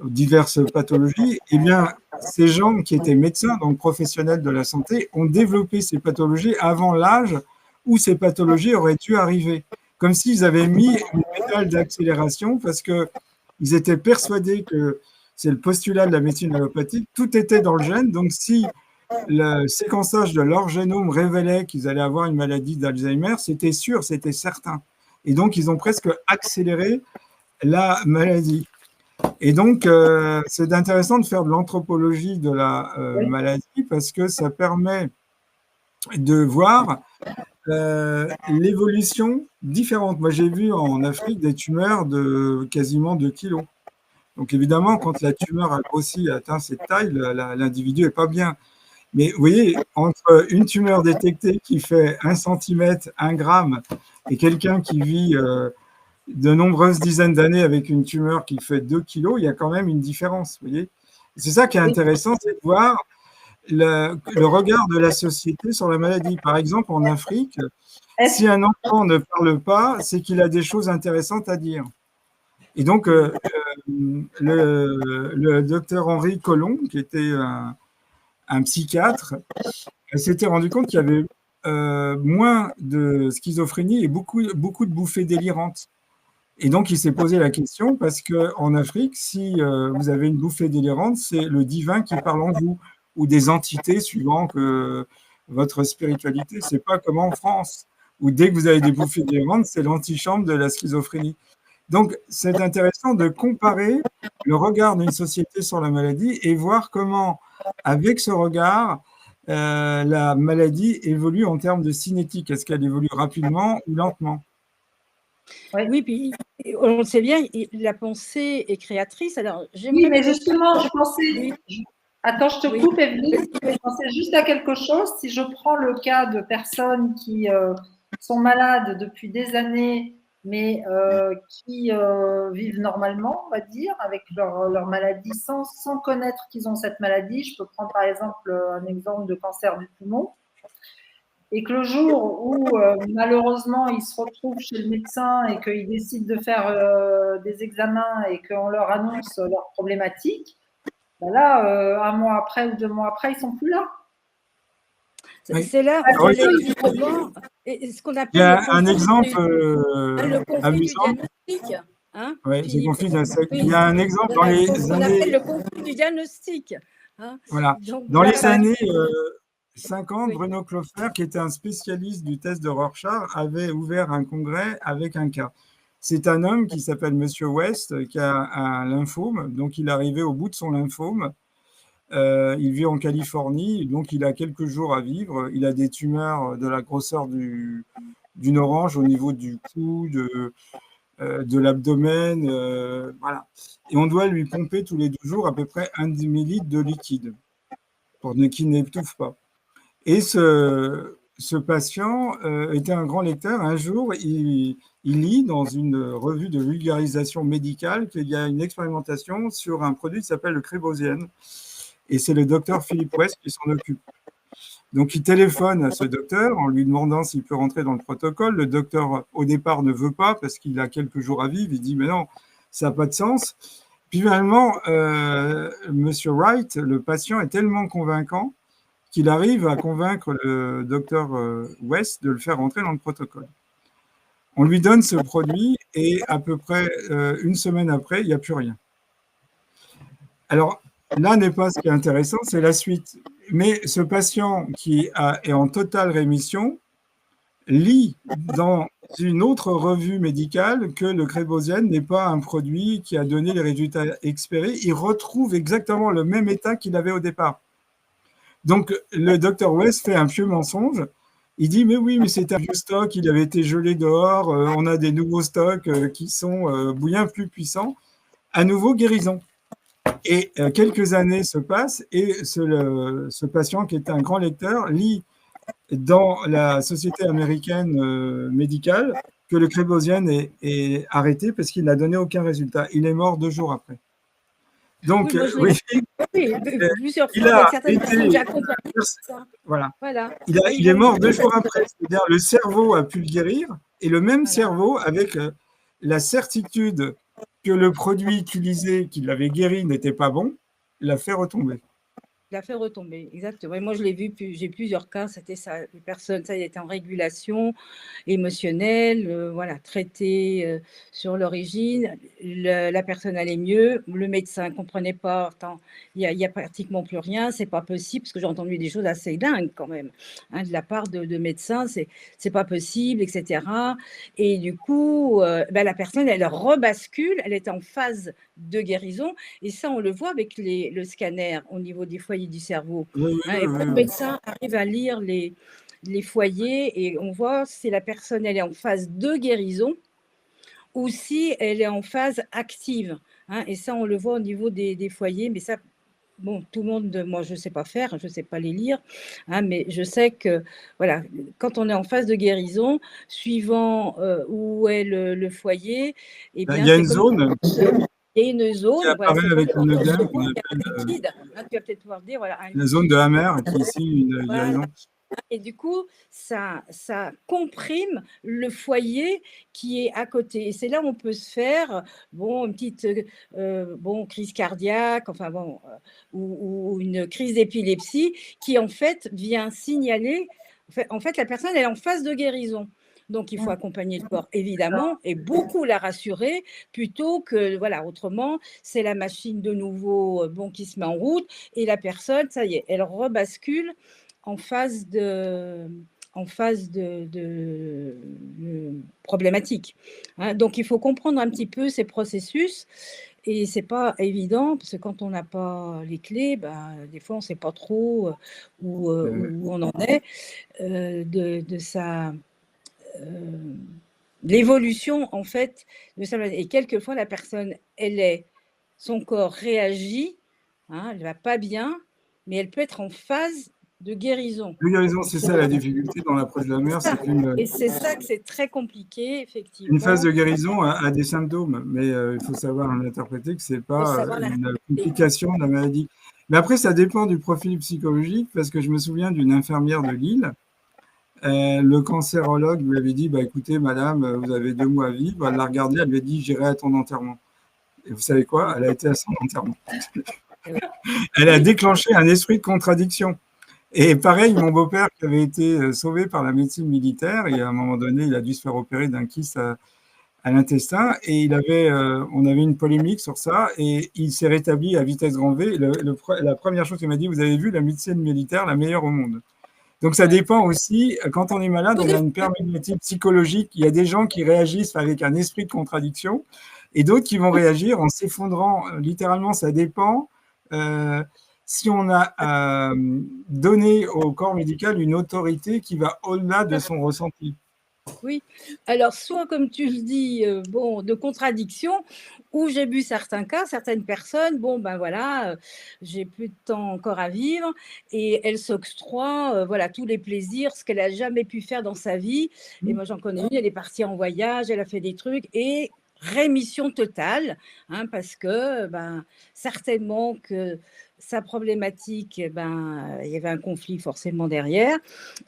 diverses pathologies. Eh bien, ces gens qui étaient médecins, donc professionnels de la santé, ont développé ces pathologies avant l'âge où ces pathologies auraient dû arriver. Comme s'ils avaient mis une pédale d'accélération parce qu'ils étaient persuadés que, c'est le postulat de la médecine allopathique, tout était dans le gène. Donc, si le séquençage de leur génome révélait qu'ils allaient avoir une maladie d'Alzheimer, c'était sûr, c'était certain. Et donc, ils ont presque accéléré la maladie. Et donc, c'est intéressant de faire de l'anthropologie de la maladie parce que ça permet de voir l'évolution différente. Moi, j'ai vu en Afrique des tumeurs de quasiment 2 kilos. Donc, évidemment, quand la tumeur a grossi et atteint cette taille, l'individu n'est pas bien. Mais vous voyez, entre une tumeur détectée qui fait 1 centimètre, 1 gramme, et quelqu'un qui vit de nombreuses dizaines d'années avec une tumeur qui fait 2 kilos, il y a quand même une différence. Vous voyez, c'est ça qui est intéressant, c'est de voir le regard de la société sur la maladie. Par exemple, en Afrique, si un enfant ne parle pas, c'est qu'il a des choses intéressantes à dire. Et donc, le docteur Henri Collomb, qui était un psychiatre, s'était rendu compte qu'il y avait moins de schizophrénie et beaucoup de bouffées délirantes. Et donc, il s'est posé la question parce qu'en Afrique, si vous avez une bouffée délirante, c'est le divin qui parle en vous ou des entités suivant que votre spiritualité. C'est pas comme en France où dès que vous avez des bouffées délirantes, c'est l'antichambre de la schizophrénie. Donc, c'est intéressant de comparer le regard d'une société sur la maladie et voir comment, avec ce regard, la maladie évolue en termes de cinétique. Est-ce qu'elle évolue rapidement ou lentement? Oui, puis on le sait bien, la pensée est créatrice. Alors, oui, mais justement, je pensais… Attends, je te coupe, Evelyne. Je pensais juste à quelque chose. Si je prends le cas de personnes qui sont malades depuis des années, mais qui vivent normalement, on va dire, avec leur maladie, sans connaître qu'ils ont cette maladie. Je peux prendre par exemple un exemple de cancer du poumon. Et que le jour où, malheureusement, ils se retrouvent chez le médecin et qu'ils décident de faire des examens et qu'on leur annonce leur problématique, ben là, 1 mois après ou 2 mois après, ils ne sont plus là. C'est là où Alors, j'allais justement, ce qu'on il y appelle a le un conflit exemple le conflit du amusant. diagnostic. Hein, Ouais, j'ai Philippe? compris. Il Oui, y a un exemple dans voilà, les ce qu'on années, appelle le conflit du diagnostic. Hein. voilà, Donc, dans les voilà. années 50, Oui. Bruno Clofer, qui était un spécialiste du test de Rorschach, avait ouvert un congrès avec un cas. C'est un homme qui s'appelle Monsieur West, qui a un lymphome, donc il est arrivé au bout de son lymphome. Il vit en Californie, donc il a quelques jours à vivre. Il a des tumeurs de la grosseur d'une orange au niveau du cou, de l'abdomen, voilà. Et on doit lui pomper tous les 2 jours à peu près 1 demi-litre de liquide pour qu'il n'étouffe pas. Et ce patient était un grand lecteur. Un jour, il lit dans une revue de vulgarisation médicale qu'il y a une expérimentation sur un produit qui s'appelle le Crébosienne. Et c'est le docteur Philippe West qui s'en occupe. Donc, il téléphone à ce docteur en lui demandant s'il peut rentrer dans le protocole. Le docteur, au départ, ne veut pas parce qu'il a quelques jours à vivre. Il dit, mais non, ça n'a pas de sens. Puis finalement, Monsieur Wright, le patient, est tellement convaincant qu'il arrive à convaincre le docteur West de le faire rentrer dans le protocole. On lui donne ce produit et à peu près une semaine après, il n'y a plus rien. Alors, là n'est pas ce qui est intéressant, c'est la suite. Mais ce patient qui est en totale rémission lit dans une autre revue médicale que le Crébosienne n'est pas un produit qui a donné les résultats espérés. Il retrouve exactement le même état qu'il avait au départ. Donc, le docteur West fait un pieux mensonge. Il dit, mais oui, mais c'est un vieux stock, il avait été gelé dehors, on a des nouveaux stocks qui sont bien plus puissants. À nouveau, guérison. Et quelques années se passent et ce patient, qui est un grand lecteur, lit dans la Société américaine médicale que le Crébosienne est arrêté parce qu'il n'a donné aucun résultat. Il est mort 2 jours après. Donc, oui, plusieurs fois avec certaines personnes que j'ai accompagnées. Voilà. Voilà. Il est mort 2 jours après. C'est-à-dire le cerveau a pu le guérir et le même cerveau, avec la certitude que le produit utilisé qui l'avait guéri n'était pas bon, l'a fait retomber. l'a fait retomber, exactement. Et moi, je l'ai vu, j'ai plusieurs cas, c'était ça, les personnes, ça, il était en régulation émotionnelle, voilà, traité sur l'origine, la personne allait mieux, le médecin ne comprenait pas, il y a pratiquement plus rien, c'est pas possible, parce que j'ai entendu des choses assez dingues quand même, hein, de la part de médecins, c'est pas possible, etc. Et du coup, la personne, elle rebascule, elle est en phase de guérison, et ça, on le voit avec le scanner au niveau des foyers du cerveau. Oui, Hein, et le médecin arrive à lire les foyers et on voit si la personne elle est en phase de guérison ou si elle est en phase active. Hein, et ça, on le voit au niveau des foyers, mais ça, bon, tout le monde, moi, je ne sais pas faire, je ne sais pas les lire, hein, mais je sais que, voilà, quand on est en phase de guérison, suivant où est le foyer, eh bien, il y a une zone. Il y a une zone, qui apparaît voilà, avec un œdème qu'on appelle liquide. Hein, tu vas peut-être pouvoir dire, voilà, la zone de Hammer, qui est ici une guérison. Voilà. Et du coup, ça comprime le foyer qui est à côté. Et c'est là où on peut se faire une petite crise cardiaque, enfin bon, ou une crise d'épilepsie qui en fait vient signaler. En fait, la personne elle est en phase de guérison. Donc, il faut accompagner le corps, évidemment, et beaucoup la rassurer, plutôt que, voilà, autrement, c'est la machine de nouveau qui se met en route, et la personne, ça y est, elle rebascule en phase de problématique. Hein. Donc, il faut comprendre un petit peu ces processus, et c'est pas évident, parce que quand on n'a pas les clés, des fois, on ne sait pas trop où on en est de sa... l'évolution en fait de ça. Et quelquefois la personne son corps réagit, hein, elle va pas bien, mais elle peut être en phase de guérison. De guérison, c'est ça la difficulté dans l'approche de la mer, c'est et c'est ça que c'est très compliqué, effectivement. Une phase de guérison a des symptômes, mais il faut savoir interpréter que c'est pas une complication de la maladie. Mais après, ça dépend du profil psychologique, parce que je me souviens d'une infirmière de Lille. Le cancérologue lui avait dit, écoutez, madame, vous avez 2 mois à vivre. Elle l'a regardé, elle lui a dit, j'irai à ton enterrement. Et vous savez quoi? Elle a été à son enterrement. Elle a déclenché un esprit de contradiction. Et pareil, mon beau-père qui avait été sauvé par la médecine militaire, et à un moment donné, il a dû se faire opérer d'un kyste à l'intestin, et on avait une polémique sur ça, et il s'est rétabli à vitesse grand V. La première chose qu'il m'a dit, vous avez vu la médecine militaire, la meilleure au monde. Donc ça dépend aussi, quand on est malade, on a une perméabilité psychologique. Il y a des gens qui réagissent avec un esprit de contradiction, et d'autres qui vont réagir en s'effondrant. Littéralement, ça dépend. Si on a donné au corps médical une autorité qui va au-delà de son ressenti. Oui, alors soit comme tu le dis, bon, de contradiction, ou j'ai vu certains cas, certaines personnes, bon ben voilà, j'ai plus de temps encore à vivre, et elle s'octroie, voilà, tous les plaisirs, ce qu'elle a jamais pu faire dans sa vie. Et moi j'en connais une, elle est partie en voyage, elle a fait des trucs, et rémission totale, hein, parce que ben certainement que sa problématique, ben il y avait un conflit forcément derrière.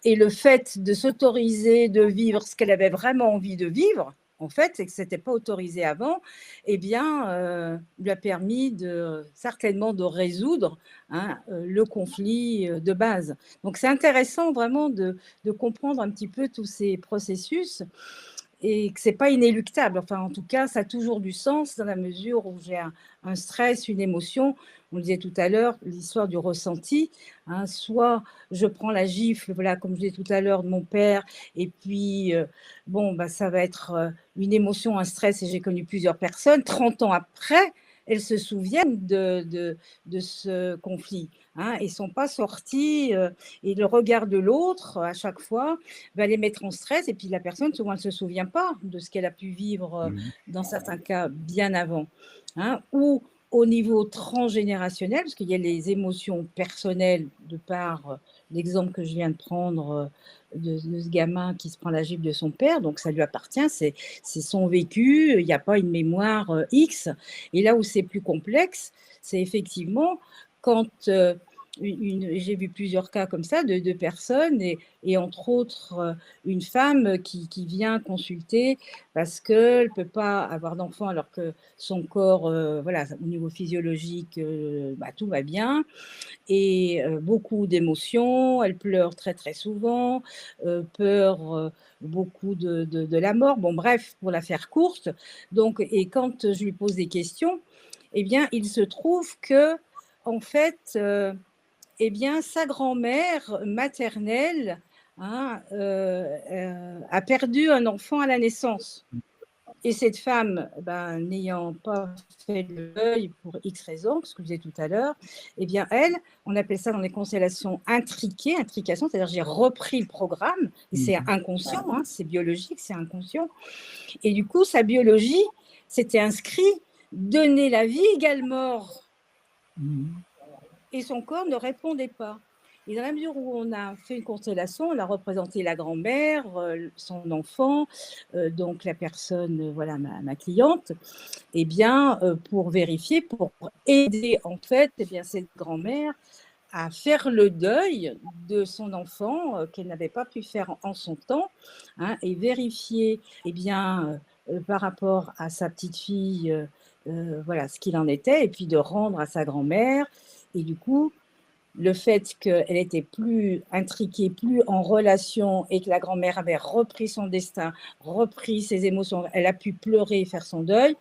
Et le fait de s'autoriser de vivre ce qu'elle avait vraiment envie de vivre, en fait, c'est que ce n'était pas autorisé avant, eh bien, lui a permis certainement de résoudre, hein, le conflit de base. Donc, c'est intéressant vraiment de comprendre un petit peu tous ces processus, et que ce n'est pas inéluctable. Enfin, en tout cas, ça a toujours du sens dans la mesure où j'ai un stress, une émotion. On le disait tout à l'heure, l'histoire du ressenti. Hein, soit je prends la gifle, voilà, comme je disais tout à l'heure, de mon père, et puis, bon, bah, ça va être une émotion, un stress, et j'ai connu plusieurs personnes. 30 ans après, elles se souviennent de ce conflit, hein, et ne sont pas sorties. Et le regard de l'autre, à chaque fois, va les mettre en stress, et puis la personne, souvent, elle ne se souvient pas de ce qu'elle a pu vivre, dans certains cas, bien avant. Hein, ou au niveau transgénérationnel, parce qu'il y a les émotions personnelles de par l'exemple que je viens de prendre de ce gamin qui se prend la gifle de son père, donc ça lui appartient, c'est son vécu, il n'y a pas une mémoire X. Et là où c'est plus complexe, c'est effectivement quand j'ai vu plusieurs cas comme ça de personnes, et entre autres une femme qui vient consulter parce qu'elle ne peut pas avoir d'enfant alors que son corps, voilà, au niveau physiologique, bah, tout va bien, et beaucoup d'émotions, elle pleure très très souvent, peur beaucoup de la mort, bon bref, pour la faire courte. Donc, et quand je lui pose des questions, eh bien, il se trouve que, en fait, eh bien, sa grand-mère maternelle, hein, a perdu un enfant à la naissance. Et cette femme, ben, n'ayant pas fait le deuil pour X raisons, ce que je disais tout à l'heure, eh bien, elle, on appelle ça dans les constellations intrication, c'est-à-dire j'ai repris le programme, et c'est inconscient, hein, c'est biologique, c'est inconscient. Et du coup, sa biologie, c'était inscrit donner la vie égale mort. Et son corps ne répondait pas. Et dans la mesure où on a fait une constellation, on a représenté la grand-mère, son enfant, donc la personne, voilà, ma cliente, eh bien, pour vérifier, pour aider en fait, eh bien, cette grand-mère à faire le deuil de son enfant qu'elle n'avait pas pu faire en son temps, hein, et vérifier, eh bien, par rapport à sa petite fille, voilà, ce qu'il en était, et puis de rendre à sa grand-mère. Et du coup, le fait qu'elle était plus intriquée, plus en relation, et que la grand-mère avait repris son destin, repris ses émotions, elle a pu pleurer et faire son deuil,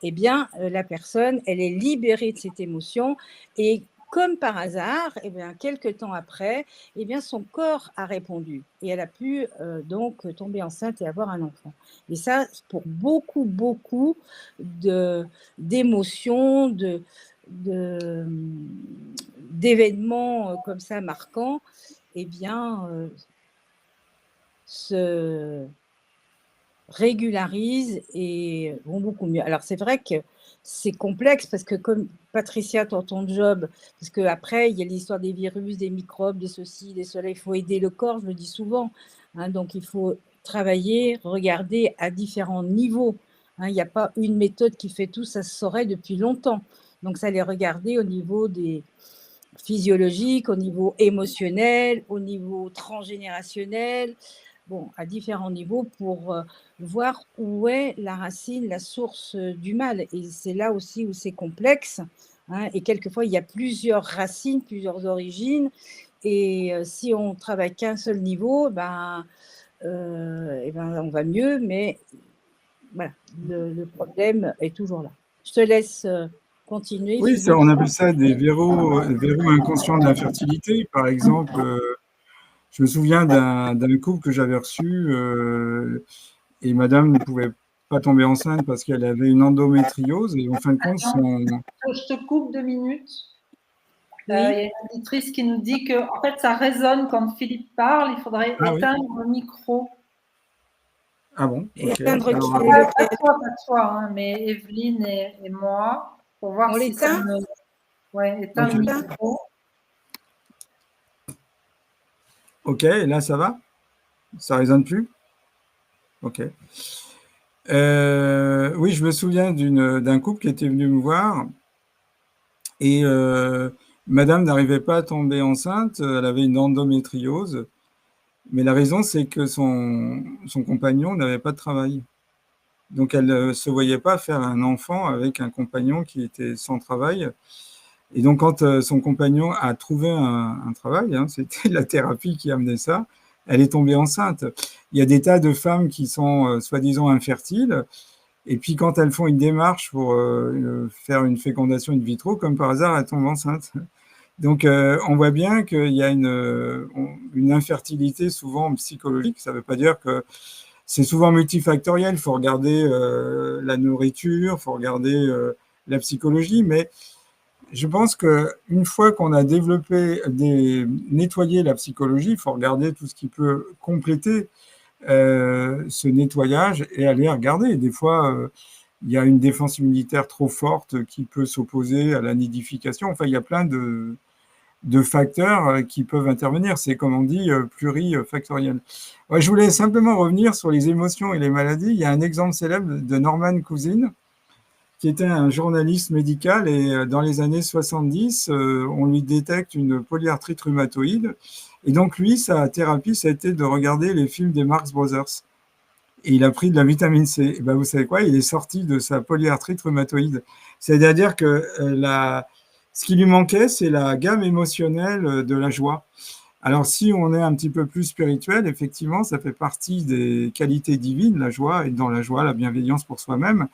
eh bien, la personne, elle est libérée de cette émotion, et comme par hasard, eh bien, quelques temps après, eh bien, son corps a répondu, et elle a pu donc tomber enceinte et avoir un enfant. Et ça, pour beaucoup, beaucoup d'émotions, d'événements comme ça marquants, eh bien, se régularisent et vont beaucoup mieux. Alors, c'est vrai que c'est complexe parce que comme Patricia, dans ton job, parce qu'après, il y a l'histoire des virus, des microbes, des ceci, des cela, il faut aider le corps, je le dis souvent. Hein, donc, il faut travailler, regarder à différents niveaux. Hein, il n'y a pas une méthode qui fait tout, ça se saurait depuis longtemps. Donc, ça les regarder au niveau des physiologiques, au niveau émotionnel, au niveau transgénérationnel, bon, à différents niveaux pour voir où est la racine, la source du mal. Et c'est là aussi où c'est complexe. Hein, et quelquefois, il y a plusieurs racines, plusieurs origines. Et si on travaille qu'un seul niveau, on va mieux, mais voilà, le problème est toujours là. Je te laisse continuer. Oui, Philippe. on appelle ça des verrous inconscients de l'infertilité. Par exemple, je me souviens d'un couple que j'avais reçu et madame ne pouvait pas tomber enceinte parce qu'elle avait une endométriose et en fin de compte, Je te coupe 2 minutes. Il Oui. y a une auditrice qui nous dit que en fait, ça résonne quand Philippe parle. Il faudrait éteindre le micro. Ah bon, ok. Éteindre Pas toi, hein, mais Evelyne et moi, pour voir si ça me... Ouais, éteins le micro. Ok, et là, ça va? Ça résonne plus? Ok. Oui, je me souviens d'un couple qui était venu me voir et madame n'arrivait pas à tomber enceinte, elle avait une endométriose, mais la raison, c'est que son compagnon n'avait pas de travail. Donc, elle ne se voyait pas faire un enfant avec un compagnon qui était sans travail. Et donc, quand son compagnon a trouvé un travail, hein, c'était la thérapie qui amenait ça, elle est tombée enceinte. Il y a des tas de femmes qui sont soi-disant infertiles, et puis quand elles font une démarche pour faire une fécondation in vitro, comme par hasard, elles tombent enceintes. Donc, on voit bien qu'il y a une infertilité souvent psychologique. Ça ne veut pas dire que c'est souvent multifactoriel. Il faut regarder la nourriture, il faut regarder la psychologie, mais je pense qu'une fois qu'on a nettoyé la psychologie, il faut regarder tout ce qui peut compléter ce nettoyage et aller regarder. Des fois, il y a une défense immunitaire trop forte qui peut s'opposer à la nidification. Enfin, il y a plein de facteurs qui peuvent intervenir. C'est, comme on dit, plurifactoriel. Ouais, je voulais simplement revenir sur les émotions et les maladies. Il y a un exemple célèbre de Norman Cousine, qui était un journaliste médical, et dans les années 70, on lui détecte une polyarthrite rhumatoïde. Et donc, lui, sa thérapie, ça a été de regarder les films des Marx Brothers. Et il a pris de la vitamine C. Et ben, vous savez quoi? Il est sorti de sa polyarthrite rhumatoïde. C'est-à-dire que ce qui lui manquait, c'est la gamme émotionnelle de la joie. Alors, si on est un petit peu plus spirituel, effectivement, ça fait partie des qualités divines, la joie, et dans la joie, la bienveillance pour soi-même.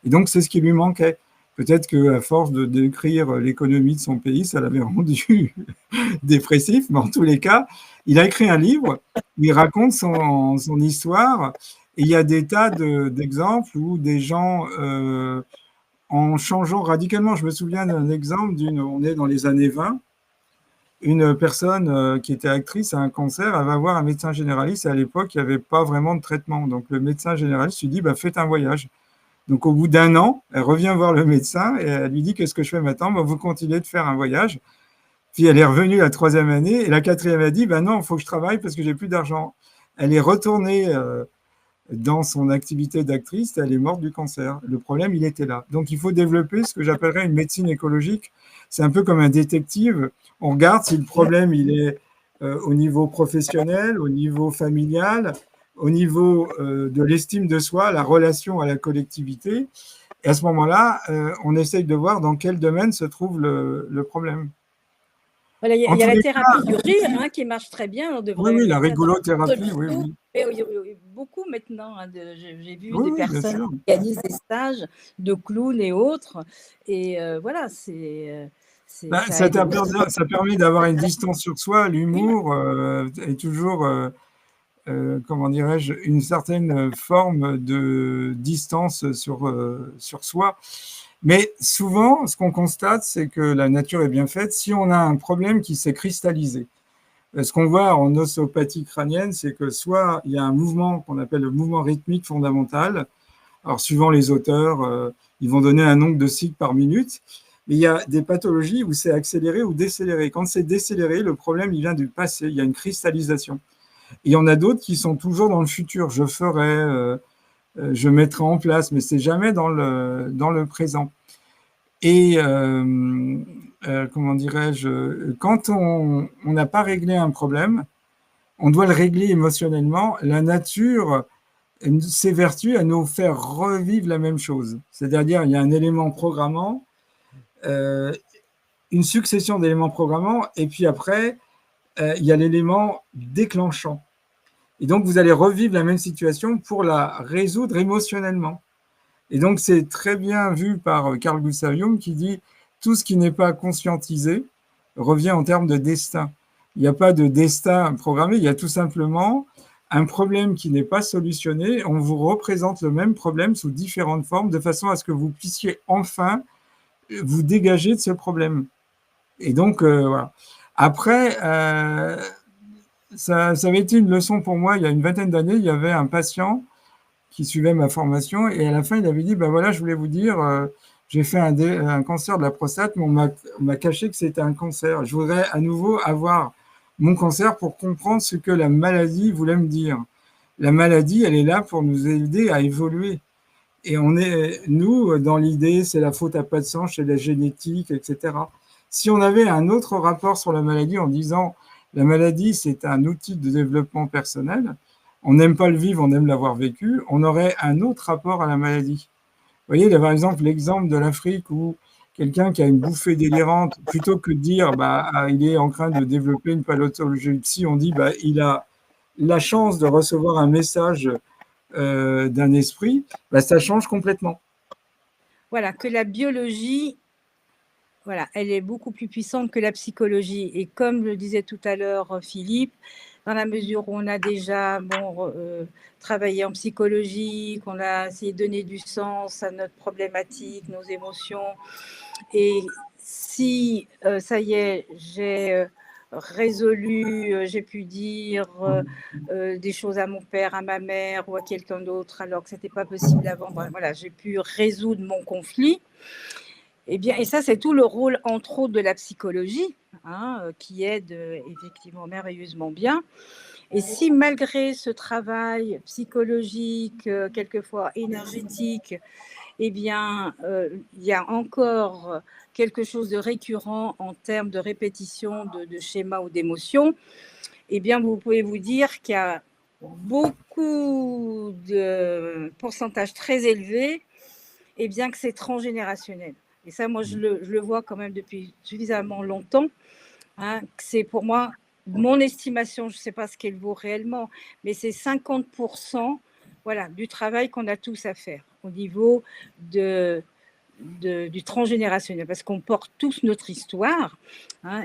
Et donc, c'est ce qui lui manquait. Peut-être qu'à force de décrire l'économie de son pays, ça l'avait rendu dépressif, mais en tous les cas, il a écrit un livre où il raconte son histoire, et il y a des tas d'exemples où des gens, en changeant radicalement, je me souviens d'un exemple on est dans les années 20, une personne qui était actrice a un cancer, elle va voir un médecin généraliste, et à l'époque, il n'y avait pas vraiment de traitement. Donc, le médecin généraliste lui dit, faites un voyage. Donc, au bout d'un an, elle revient voir le médecin et elle lui dit, qu'est-ce que je fais maintenant? Vous continuez de faire un voyage. Puis, elle est revenue la 3e année, et la 4e a dit, non, il faut que je travaille parce que j'ai plus d'argent. Elle est retournée dans son activité d'actrice, elle est morte du cancer. Le problème, il était là. Donc, il faut développer ce que j'appellerais une médecine écologique. C'est un peu comme un détective. On regarde si le problème, il est au niveau professionnel, au niveau familial, au niveau de l'estime de soi, la relation à la collectivité. Et à ce moment-là, on essaye de voir dans quel domaine se trouve le problème. Voilà, il y a la thérapie du rire qui marche très bien. Oui, la rigolothérapie, oui. Beaucoup maintenant, j'ai vu des personnes qui organisent des stages de clowns et autres. Et voilà, ça permet d'avoir une distance sur soi. L'humour est toujours, comment dirais-je, une certaine forme de distance sur soi. Mais souvent, ce qu'on constate, c'est que la nature est bien faite. Si on a un problème qui s'est cristallisé, ce qu'on voit en ostéopathie crânienne, c'est que soit il y a un mouvement qu'on appelle le mouvement rythmique fondamental. Alors, suivant les auteurs, ils vont donner un nombre de cycles par minute. Mais il y a des pathologies où c'est accéléré ou décéléré. Quand c'est décéléré, le problème, il vient du passé. Il y a une cristallisation. Et il y en a d'autres qui sont toujours dans le futur. Je ferai, je mettrai en place, mais c'est jamais dans le présent. Et comment dirais-je, quand on n'a pas réglé un problème, on doit le régler émotionnellement. La nature s'évertue à nous faire revivre la même chose. C'est-à-dire, il y a un élément programmant, une succession d'éléments programmants, et puis après, il y a l'élément déclenchant. Et donc, vous allez revivre la même situation pour la résoudre émotionnellement. Et donc, c'est très bien vu par Carl Gustav Jung qui dit tout ce qui n'est pas conscientisé revient en termes de destin. Il n'y a pas de destin programmé, il y a tout simplement un problème qui n'est pas solutionné. On vous représente le même problème sous différentes formes de façon à ce que vous puissiez enfin vous dégager de ce problème. Et donc, voilà. Après, ça avait été une leçon pour moi. Il y a une vingtaine d'années, il y avait un patient qui suivait ma formation et à la fin, il avait dit, ben voilà, je voulais vous dire, j'ai fait un cancer de la prostate, mais on m'a caché que c'était un cancer. Je voudrais à nouveau avoir mon cancer pour comprendre ce que la maladie voulait me dire. La maladie, elle est là pour nous aider à évoluer. Et on est, nous, dans l'idée, c'est la faute à pas de sang, c'est la génétique, etc. Si on avait un autre rapport sur la maladie en disant la maladie, c'est un outil de développement personnel, on n'aime pas le vivre, on aime l'avoir vécu, on aurait un autre rapport à la maladie. Vous voyez, par exemple, l'exemple de l'Afrique où quelqu'un qui a une bouffée délirante, plutôt que de dire bah, il est en train de développer une pathologie psy, on dit bah, il a la chance de recevoir un message d'un esprit, bah, ça change complètement. Voilà, que la biologie, voilà, elle est beaucoup plus puissante que la psychologie. Et comme le disait tout à l'heure Philippe, dans la mesure où on a déjà travaillé en psychologie, qu'on a essayé de donner du sens à notre problématique, nos émotions, et si ça y est, j'ai résolu, j'ai pu dire des choses à mon père, à ma mère ou à quelqu'un d'autre alors que ce n'était pas possible avant, voilà, j'ai pu résoudre mon conflit. Eh bien, et ça, c'est tout le rôle, entre autres, de la psychologie, qui aide effectivement merveilleusement bien. Et si malgré ce travail psychologique, quelquefois énergétique, eh bien, il y a encore quelque chose de récurrent en termes de répétition de schémas ou d'émotions, eh bien, vous pouvez vous dire qu'il y a beaucoup de pourcentage très élevé, eh bien, que c'est transgénérationnel. Et ça, moi, je le vois quand même depuis suffisamment longtemps. C'est pour moi, mon estimation, je ne sais pas ce qu'elle vaut réellement, mais c'est 50% voilà, du travail qu'on a tous à faire au niveau du transgénérationnel, parce qu'on porte tous notre histoire,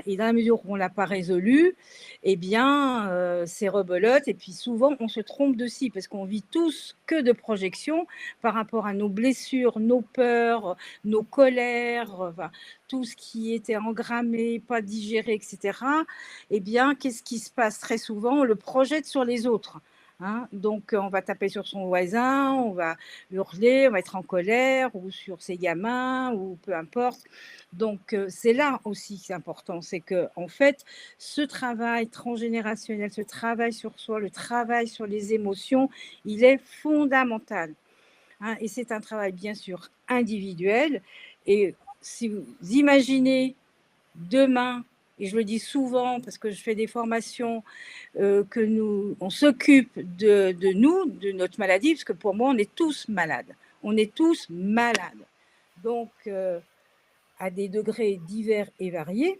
et dans la mesure où on ne l'a pas résolue, eh bien, c'est rebelote, et puis souvent, on se trompe de ci, parce qu'on vit tous que de projections par rapport à nos blessures, nos peurs, nos colères, enfin, tout ce qui était engrammé, pas digéré, etc. Eh bien, qu'est-ce qui se passe très souvent? On le projette sur les autres. Donc, on va taper sur son voisin, on va hurler, on va être en colère, ou sur ses gamins, ou peu importe. Donc, c'est là aussi que c'est important, c'est qu'en fait, ce travail transgénérationnel, ce travail sur soi, le travail sur les émotions, il est fondamental. Et c'est un travail, bien sûr, individuel. Et si vous imaginez demain, et je le dis souvent parce que je fais des formations, on s'occupe de nous, de notre maladie, parce que pour moi, on est tous malades. On est tous malades. Donc, à des degrés divers et variés.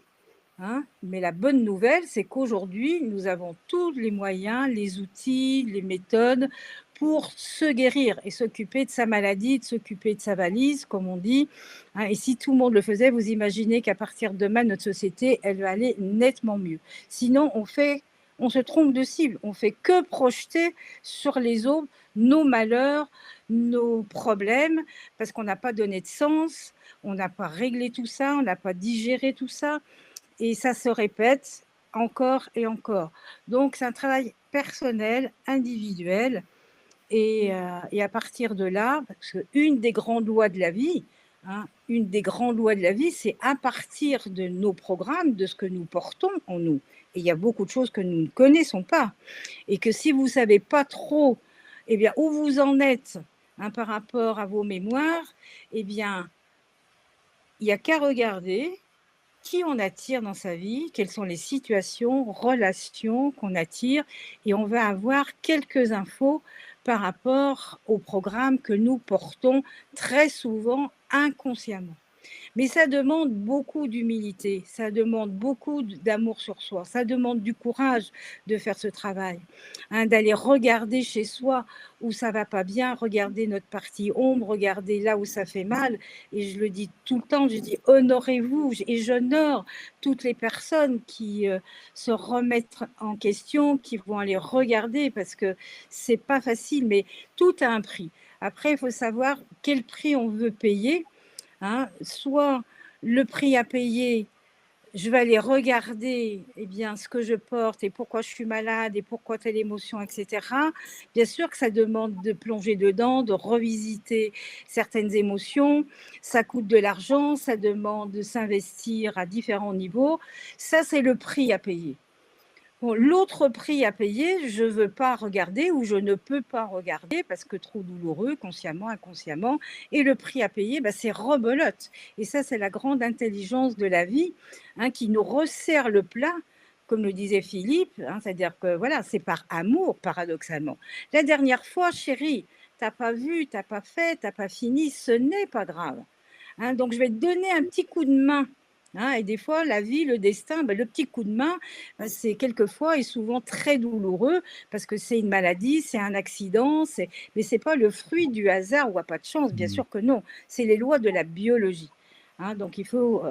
Mais la bonne nouvelle, c'est qu'aujourd'hui, nous avons tous les moyens, les outils, les méthodes pour se guérir et s'occuper de sa maladie, de s'occuper de sa valise, comme on dit. Et si tout le monde le faisait, vous imaginez qu'à partir de demain, notre société, elle va aller nettement mieux. Sinon, on se trompe de cible. On fait que projeter sur les autres nos malheurs, nos problèmes, parce qu'on n'a pas donné de sens, on n'a pas réglé tout ça, on n'a pas digéré tout ça. Et ça se répète encore et encore. Donc, c'est un travail personnel, individuel. Et à partir de là, parce qu'une des grandes lois de la vie, c'est à partir de nos programmes, de ce que nous portons en nous. Et il y a beaucoup de choses que nous ne connaissons pas. Et que si vous ne savez pas trop où vous en êtes par rapport à vos mémoires, il n'y a qu'à regarder qui on attire dans sa vie, quelles sont les situations, relations qu'on attire, et on va avoir quelques infos par rapport au programme que nous portons très souvent inconsciemment. Mais ça demande beaucoup d'humilité, ça demande beaucoup d'amour sur soi, ça demande du courage de faire ce travail, hein, d'aller regarder chez soi où ça va pas bien, regarder notre partie ombre, regarder là où ça fait mal. Et je le dis tout le temps, je dis honorez-vous, et j'honore toutes les personnes qui se remettent en question, qui vont aller regarder, parce que c'est pas facile, mais tout a un prix. Après, il faut savoir quel prix on veut payer. Hein, soit le prix à payer, je vais aller regarder ce que je porte et pourquoi je suis malade et pourquoi telle émotion, etc. Bien sûr que ça demande de plonger dedans, de revisiter certaines émotions. Ça coûte de l'argent, ça demande de s'investir à différents niveaux. Ça, c'est le prix à payer. Bon, l'autre prix à payer, je ne veux pas regarder ou je ne peux pas regarder parce que trop douloureux, consciemment, inconsciemment. Et le prix à payer, c'est rebelote. Et ça, c'est la grande intelligence de la vie, hein, qui nous resserre le plat, comme le disait Philippe, hein, c'est-à-dire que voilà, c'est par amour, paradoxalement. La dernière fois, chérie, tu n'as pas vu, tu n'as pas fait, tu n'as pas fini, ce n'est pas grave. Hein, donc, je vais te donner un petit coup de main. Hein, et des fois, la vie, le destin, le petit coup de main, c'est quelquefois et souvent très douloureux parce que c'est une maladie, c'est un accident, mais ce n'est pas le fruit du hasard ou à pas de chance, bien sûr que non. C'est les lois de la biologie. Hein, donc, il faut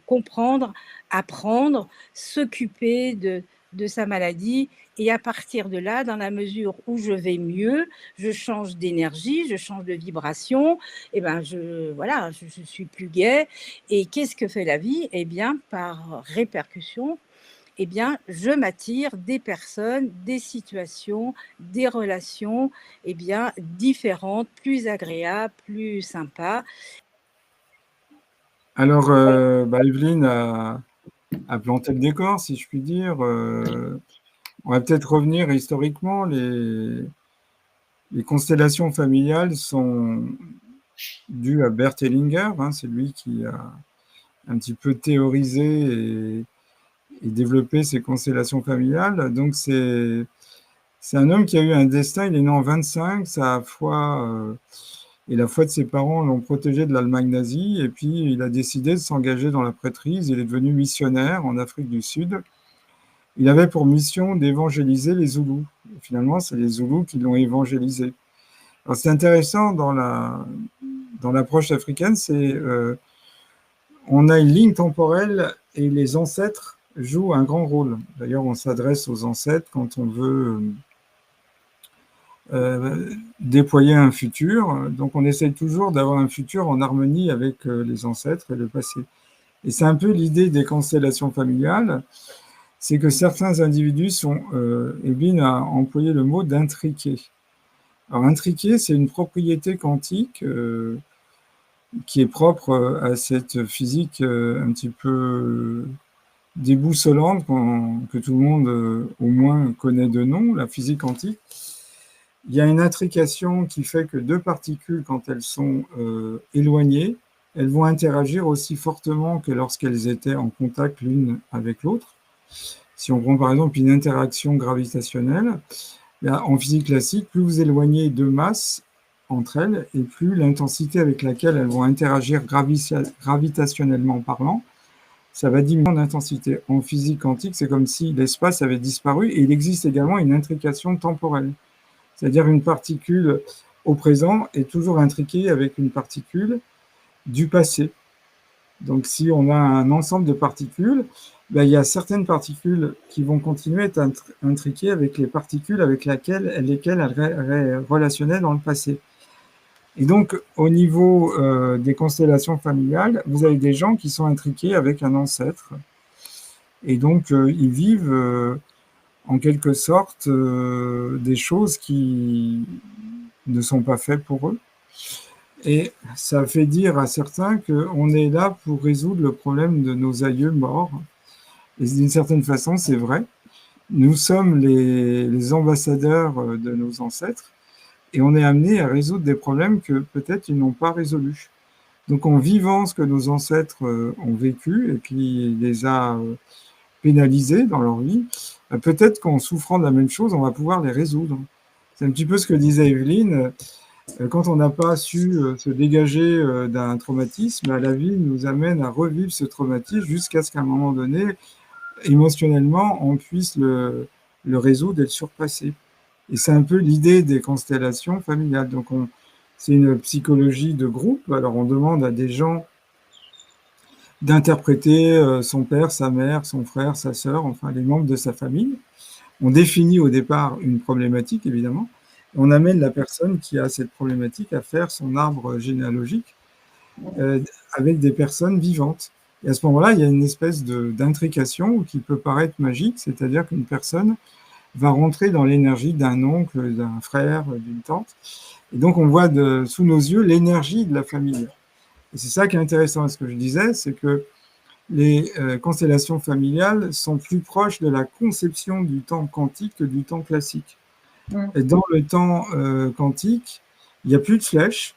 comprendre, apprendre, s'occuper de sa maladie. Et à partir de là, dans la mesure où je vais mieux, je change d'énergie, je change de vibration, et je suis plus gaie. Et qu'est-ce que fait la vie? Eh bien, par répercussion, je m'attire des personnes, des situations, des relations différentes, plus agréables, plus sympas. Alors, Evelyne a planté le décor, si je puis dire. On va peut-être revenir historiquement. Les constellations familiales sont dues à Bert Hellinger. Hein, c'est lui qui a un petit peu théorisé et développé ces constellations familiales. Donc, c'est un homme qui a eu un destin. Il est né en 25. Sa foi et la foi de ses parents l'ont protégé de l'Allemagne nazie. Et puis, il a décidé de s'engager dans la prêtrise. Il est devenu missionnaire en Afrique du Sud. Il avait pour mission d'évangéliser les Zoulous. Et finalement, c'est les Zoulous qui l'ont évangélisé. Alors, c'est intéressant dans l'approche africaine, on a une ligne temporelle et les ancêtres jouent un grand rôle. D'ailleurs, on s'adresse aux ancêtres quand on veut déployer un futur. Donc, on essaye toujours d'avoir un futur en harmonie avec les ancêtres et le passé. Et c'est un peu l'idée des constellations familiales, c'est que certains individus sont, Evelyne a employé le mot d'intriquer. Alors, intriquer, c'est une propriété quantique qui est propre à cette physique un petit peu déboussolante que tout le monde au moins connaît de nom, la physique quantique. Il y a une intrication qui fait que deux particules, quand elles sont éloignées, elles vont interagir aussi fortement que lorsqu'elles étaient en contact l'une avec l'autre. Si on prend par exemple une interaction gravitationnelle, en physique classique, plus vous éloignez deux masses entre elles, et plus l'intensité avec laquelle elles vont interagir gravitationnellement parlant, ça va diminuer en intensité. En physique quantique, c'est comme si l'espace avait disparu, et il existe également une intrication temporelle. C'est-à-dire une particule au présent est toujours intriquée avec une particule du passé. Donc, si on a un ensemble de particules, il y a certaines particules qui vont continuer à être intriquées avec les particules avec lesquelles elles relationnaient dans le passé. Et donc, au niveau des constellations familiales, vous avez des gens qui sont intriqués avec un ancêtre. Et donc, ils vivent en quelque sorte des choses qui ne sont pas faites pour eux. Et ça fait dire à certains qu'on est là pour résoudre le problème de nos aïeux morts. Et d'une certaine façon, c'est vrai. Nous sommes les ambassadeurs de nos ancêtres et on est amené à résoudre des problèmes que peut-être ils n'ont pas résolus. Donc en vivant ce que nos ancêtres ont vécu et qui les a pénalisés dans leur vie, peut-être qu'en souffrant de la même chose, on va pouvoir les résoudre. C'est un petit peu ce que disait Evelyne. quand on n'a pas su se dégager d'un traumatisme, la vie nous amène à revivre ce traumatisme jusqu'à ce qu'à un moment donné, émotionnellement, on puisse le résoudre et le surpasser. Et c'est un peu l'idée des constellations familiales. Donc, c'est une psychologie de groupe. Alors, on demande à des gens d'interpréter son père, sa mère, son frère, sa sœur, enfin les membres de sa famille. On définit au départ une problématique, évidemment. On amène la personne qui a cette problématique à faire son arbre généalogique avec des personnes vivantes. Et à ce moment-là, il y a une espèce d'intrication qui peut paraître magique, c'est-à-dire qu'une personne va rentrer dans l'énergie d'un oncle, d'un frère, d'une tante. Et donc, on voit sous nos yeux l'énergie de la famille. Et c'est ça qui est intéressant. Ce que je disais, c'est que les constellations familiales sont plus proches de la conception du temps quantique que du temps classique. Et dans le temps quantique, il n'y a plus de flèches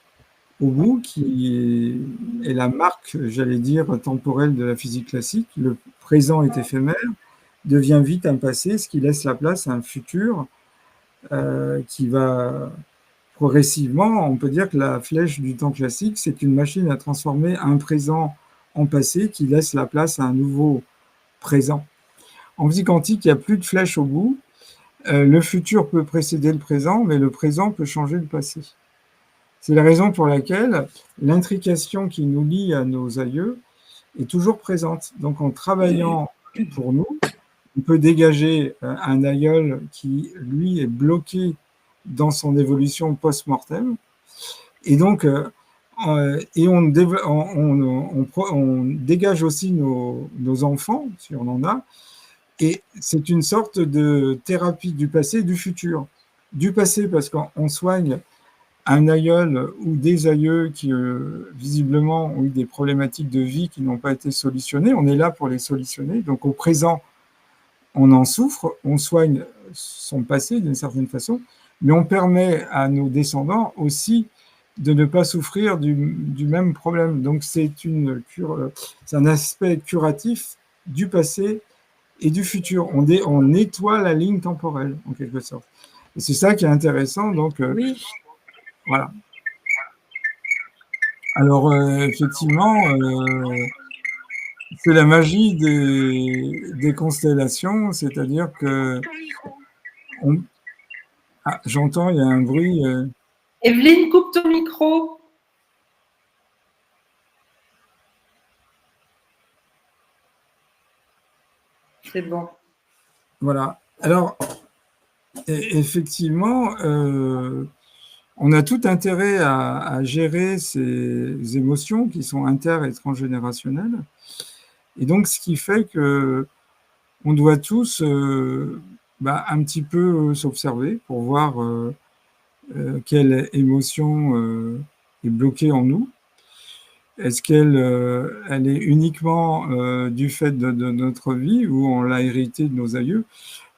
au bout, qui est la marque, j'allais dire, temporelle de la physique classique. Le présent est éphémère, devient vite un passé, ce qui laisse la place à un futur qui va progressivement, on peut dire que la flèche du temps classique, c'est une machine à transformer un présent en passé qui laisse la place à un nouveau présent. En physique quantique, il n'y a plus de flèche au bout. Le futur peut précéder le présent, mais le présent peut changer le passé. C'est la raison pour laquelle l'intrication qui nous lie à nos aïeux est toujours présente. Donc, en travaillant pour nous, on peut dégager un aïeul qui, lui, est bloqué dans son évolution post-mortem. Et donc, on dégage aussi nos enfants, si on en a. Et c'est une sorte de thérapie du passé et du futur. Du passé, parce qu'on soigne un aïeul ou des aïeux qui, visiblement, ont eu des problématiques de vie qui n'ont pas été solutionnées. On est là pour les solutionner. Donc, au présent, on en souffre, on soigne son passé d'une certaine façon, mais on permet à nos descendants aussi de ne pas souffrir du même problème. Donc, c'est un aspect curatif du passé et du futur. On nettoie la ligne temporelle, en quelque sorte. Et c'est ça qui est intéressant. Donc, oui. Voilà. Alors, effectivement, c'est la magie des constellations, c'est-à-dire que... Ah, j'entends, il y a un bruit. Evelyne, coupe ton micro. C'est bon. Voilà. Alors, effectivement, on a tout intérêt à gérer ces émotions qui sont inter- et transgénérationnelles. Et donc, ce qui fait que on doit tous un petit peu s'observer pour voir quelle émotion est bloquée en nous. Est-ce qu'elle elle est uniquement du fait de notre vie ou on l'a hérité de nos aïeux?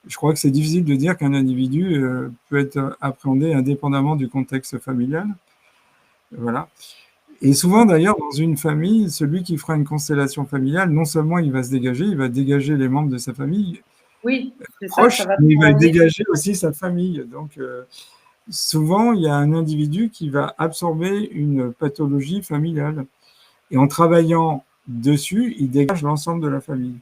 Je crois que c'est difficile de dire qu'un individu peut être appréhendé indépendamment du contexte familial. Voilà. Et souvent, d'ailleurs, dans une famille, celui qui fera une constellation familiale, non seulement il va se dégager, il va dégager les membres de sa famille proches, mais il va dégager aussi sa famille. Donc, souvent, il y a un individu qui va absorber une pathologie familiale. Et en travaillant dessus, il dégage l'ensemble de la famille.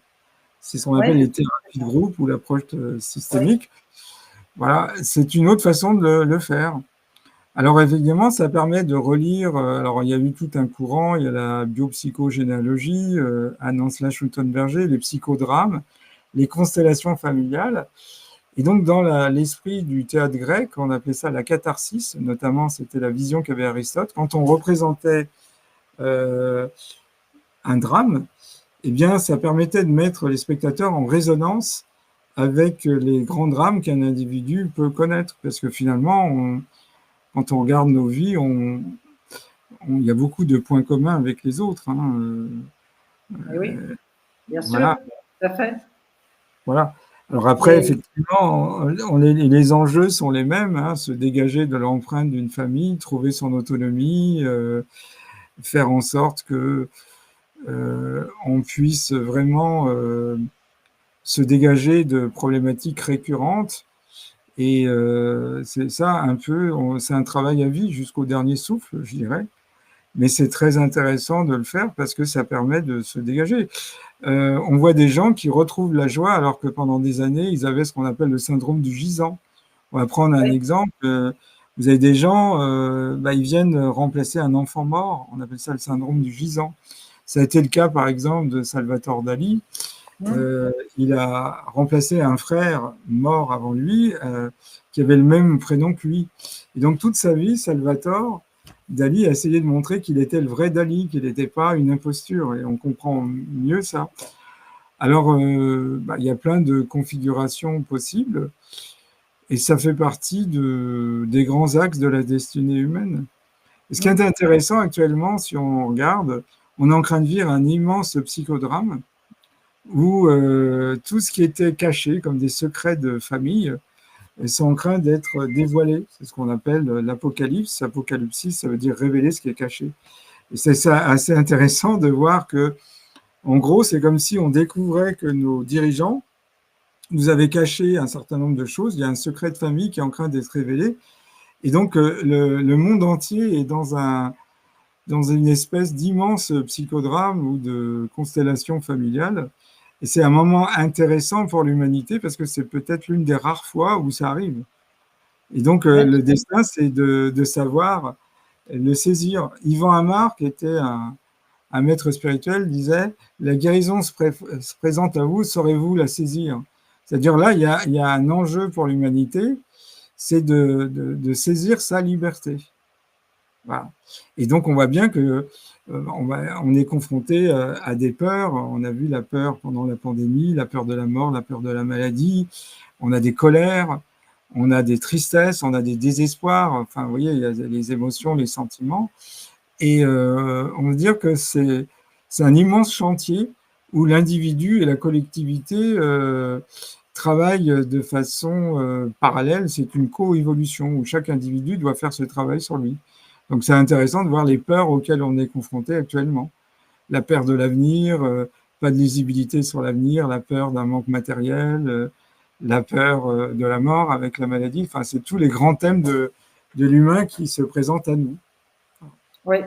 C'est ce qu'on appelle les thérapies de groupe ou l'approche systémique. Voilà, c'est une autre façon de le faire. Alors, évidemment, ça permet de relire. Alors, il y a eu tout un courant. Il y a la biopsychogénéalogie, Anne-Ansela Schultenberger, les psychodrames, les constellations familiales. Et donc, dans l'esprit du théâtre grec, on appelait ça la catharsis. Notamment, c'était la vision qu'avait Aristote. Quand on représentait un drame, eh bien, ça permettait de mettre les spectateurs en résonance avec les grands drames qu'un individu peut connaître. Parce que finalement, quand on regarde nos vies, il y a beaucoup de points communs avec les autres. Oui, bien sûr, tout à fait. Voilà. Alors après, effectivement, les enjeux sont les mêmes, se dégager de l'empreinte d'une famille, trouver son autonomie, faire en sorte que on puisse vraiment se dégager de problématiques récurrentes Et c'est ça un peu, c'est un travail à vie jusqu'au dernier souffle, je dirais. Mais c'est très intéressant de le faire parce que ça permet de se dégager. On voit des gens qui retrouvent la joie alors que pendant des années, ils avaient ce qu'on appelle le syndrome du gisant. On va prendre un Oui. exemple. Vous avez des gens, ils viennent remplacer un enfant mort. On appelle ça le syndrome du gisant. Ça a été le cas, par exemple, de Salvatore Dali. Il a remplacé un frère mort avant lui qui avait le même prénom que lui. Et donc, toute sa vie, Salvatore Dali a essayé de montrer qu'il était le vrai Dali, qu'il n'était pas une imposture. Et on comprend mieux ça. Alors, il y a plein de configurations possibles. Et ça fait partie des grands axes de la destinée humaine. Et ce qui est intéressant actuellement, si on regarde, on est en train de vivre un immense psychodrame où tout ce qui était caché comme des secrets de famille sont en train d'être dévoilés. C'est ce qu'on appelle l'apocalypse. Apocalypsis, ça veut dire révéler ce qui est caché. Et c'est ça assez intéressant de voir que, en gros, c'est comme si on découvrait que nos dirigeants nous avaient caché un certain nombre de choses. Il y a un secret de famille qui est en train d'être révélé. Et donc, le monde entier est dans une espèce d'immense psychodrame ou de constellation familiale. Et c'est un moment intéressant pour l'humanité parce que c'est peut-être l'une des rares fois où ça arrive. Et donc, le destin, c'est de savoir le saisir. Yvan Amar, qui était un maître spirituel, disait « La guérison se présente à vous, saurez-vous la saisir ?» C'est-à-dire là, il y a un enjeu pour l'humanité, c'est de saisir sa liberté. Voilà. Et donc, on voit bien que on est confronté à des peurs. On a vu la peur pendant la pandémie, la peur de la mort, la peur de la maladie. On a des colères, on a des tristesses, on a des désespoirs. Enfin, vous voyez, il y a les émotions, les sentiments. Et on veut dire que c'est un immense chantier où l'individu et la collectivité travaillent de façon parallèle. C'est une coévolution où chaque individu doit faire ce travail sur lui. Donc c'est intéressant de voir les peurs auxquelles on est confronté actuellement. La peur de l'avenir, pas de lisibilité sur l'avenir, la peur d'un manque matériel, la peur de la mort avec la maladie. Enfin, c'est tous les grands thèmes de l'humain qui se présentent à nous. Oui.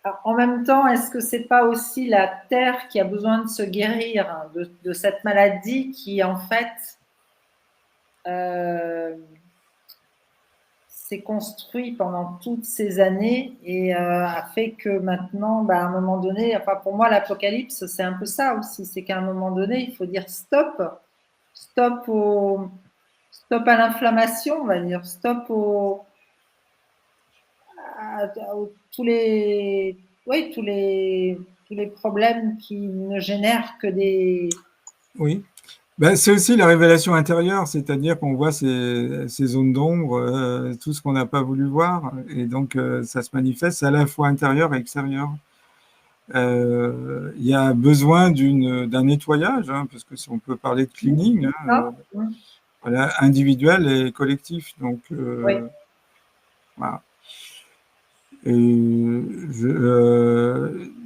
Alors, en même temps, est-ce que c'est pas aussi la Terre qui a besoin de se guérir de cette maladie qui, en fait, s'est construit pendant toutes ces années et a fait que maintenant, à un moment donné, enfin pour moi, l'apocalypse, c'est un peu ça aussi, c'est qu'à un moment donné, il faut dire stop, stop à l'inflammation, on va dire, stop à tous les problèmes qui ne génèrent que des... Oui. Ben, c'est aussi la révélation intérieure, c'est-à-dire qu'on voit ces zones d'ombre, tout ce qu'on n'a pas voulu voir, et donc ça se manifeste à la fois intérieur et extérieur. Il y a besoin d'un nettoyage, hein, parce que si on peut parler de cleaning, hein, voilà, individuel et collectif. Donc, Oui. voilà. Et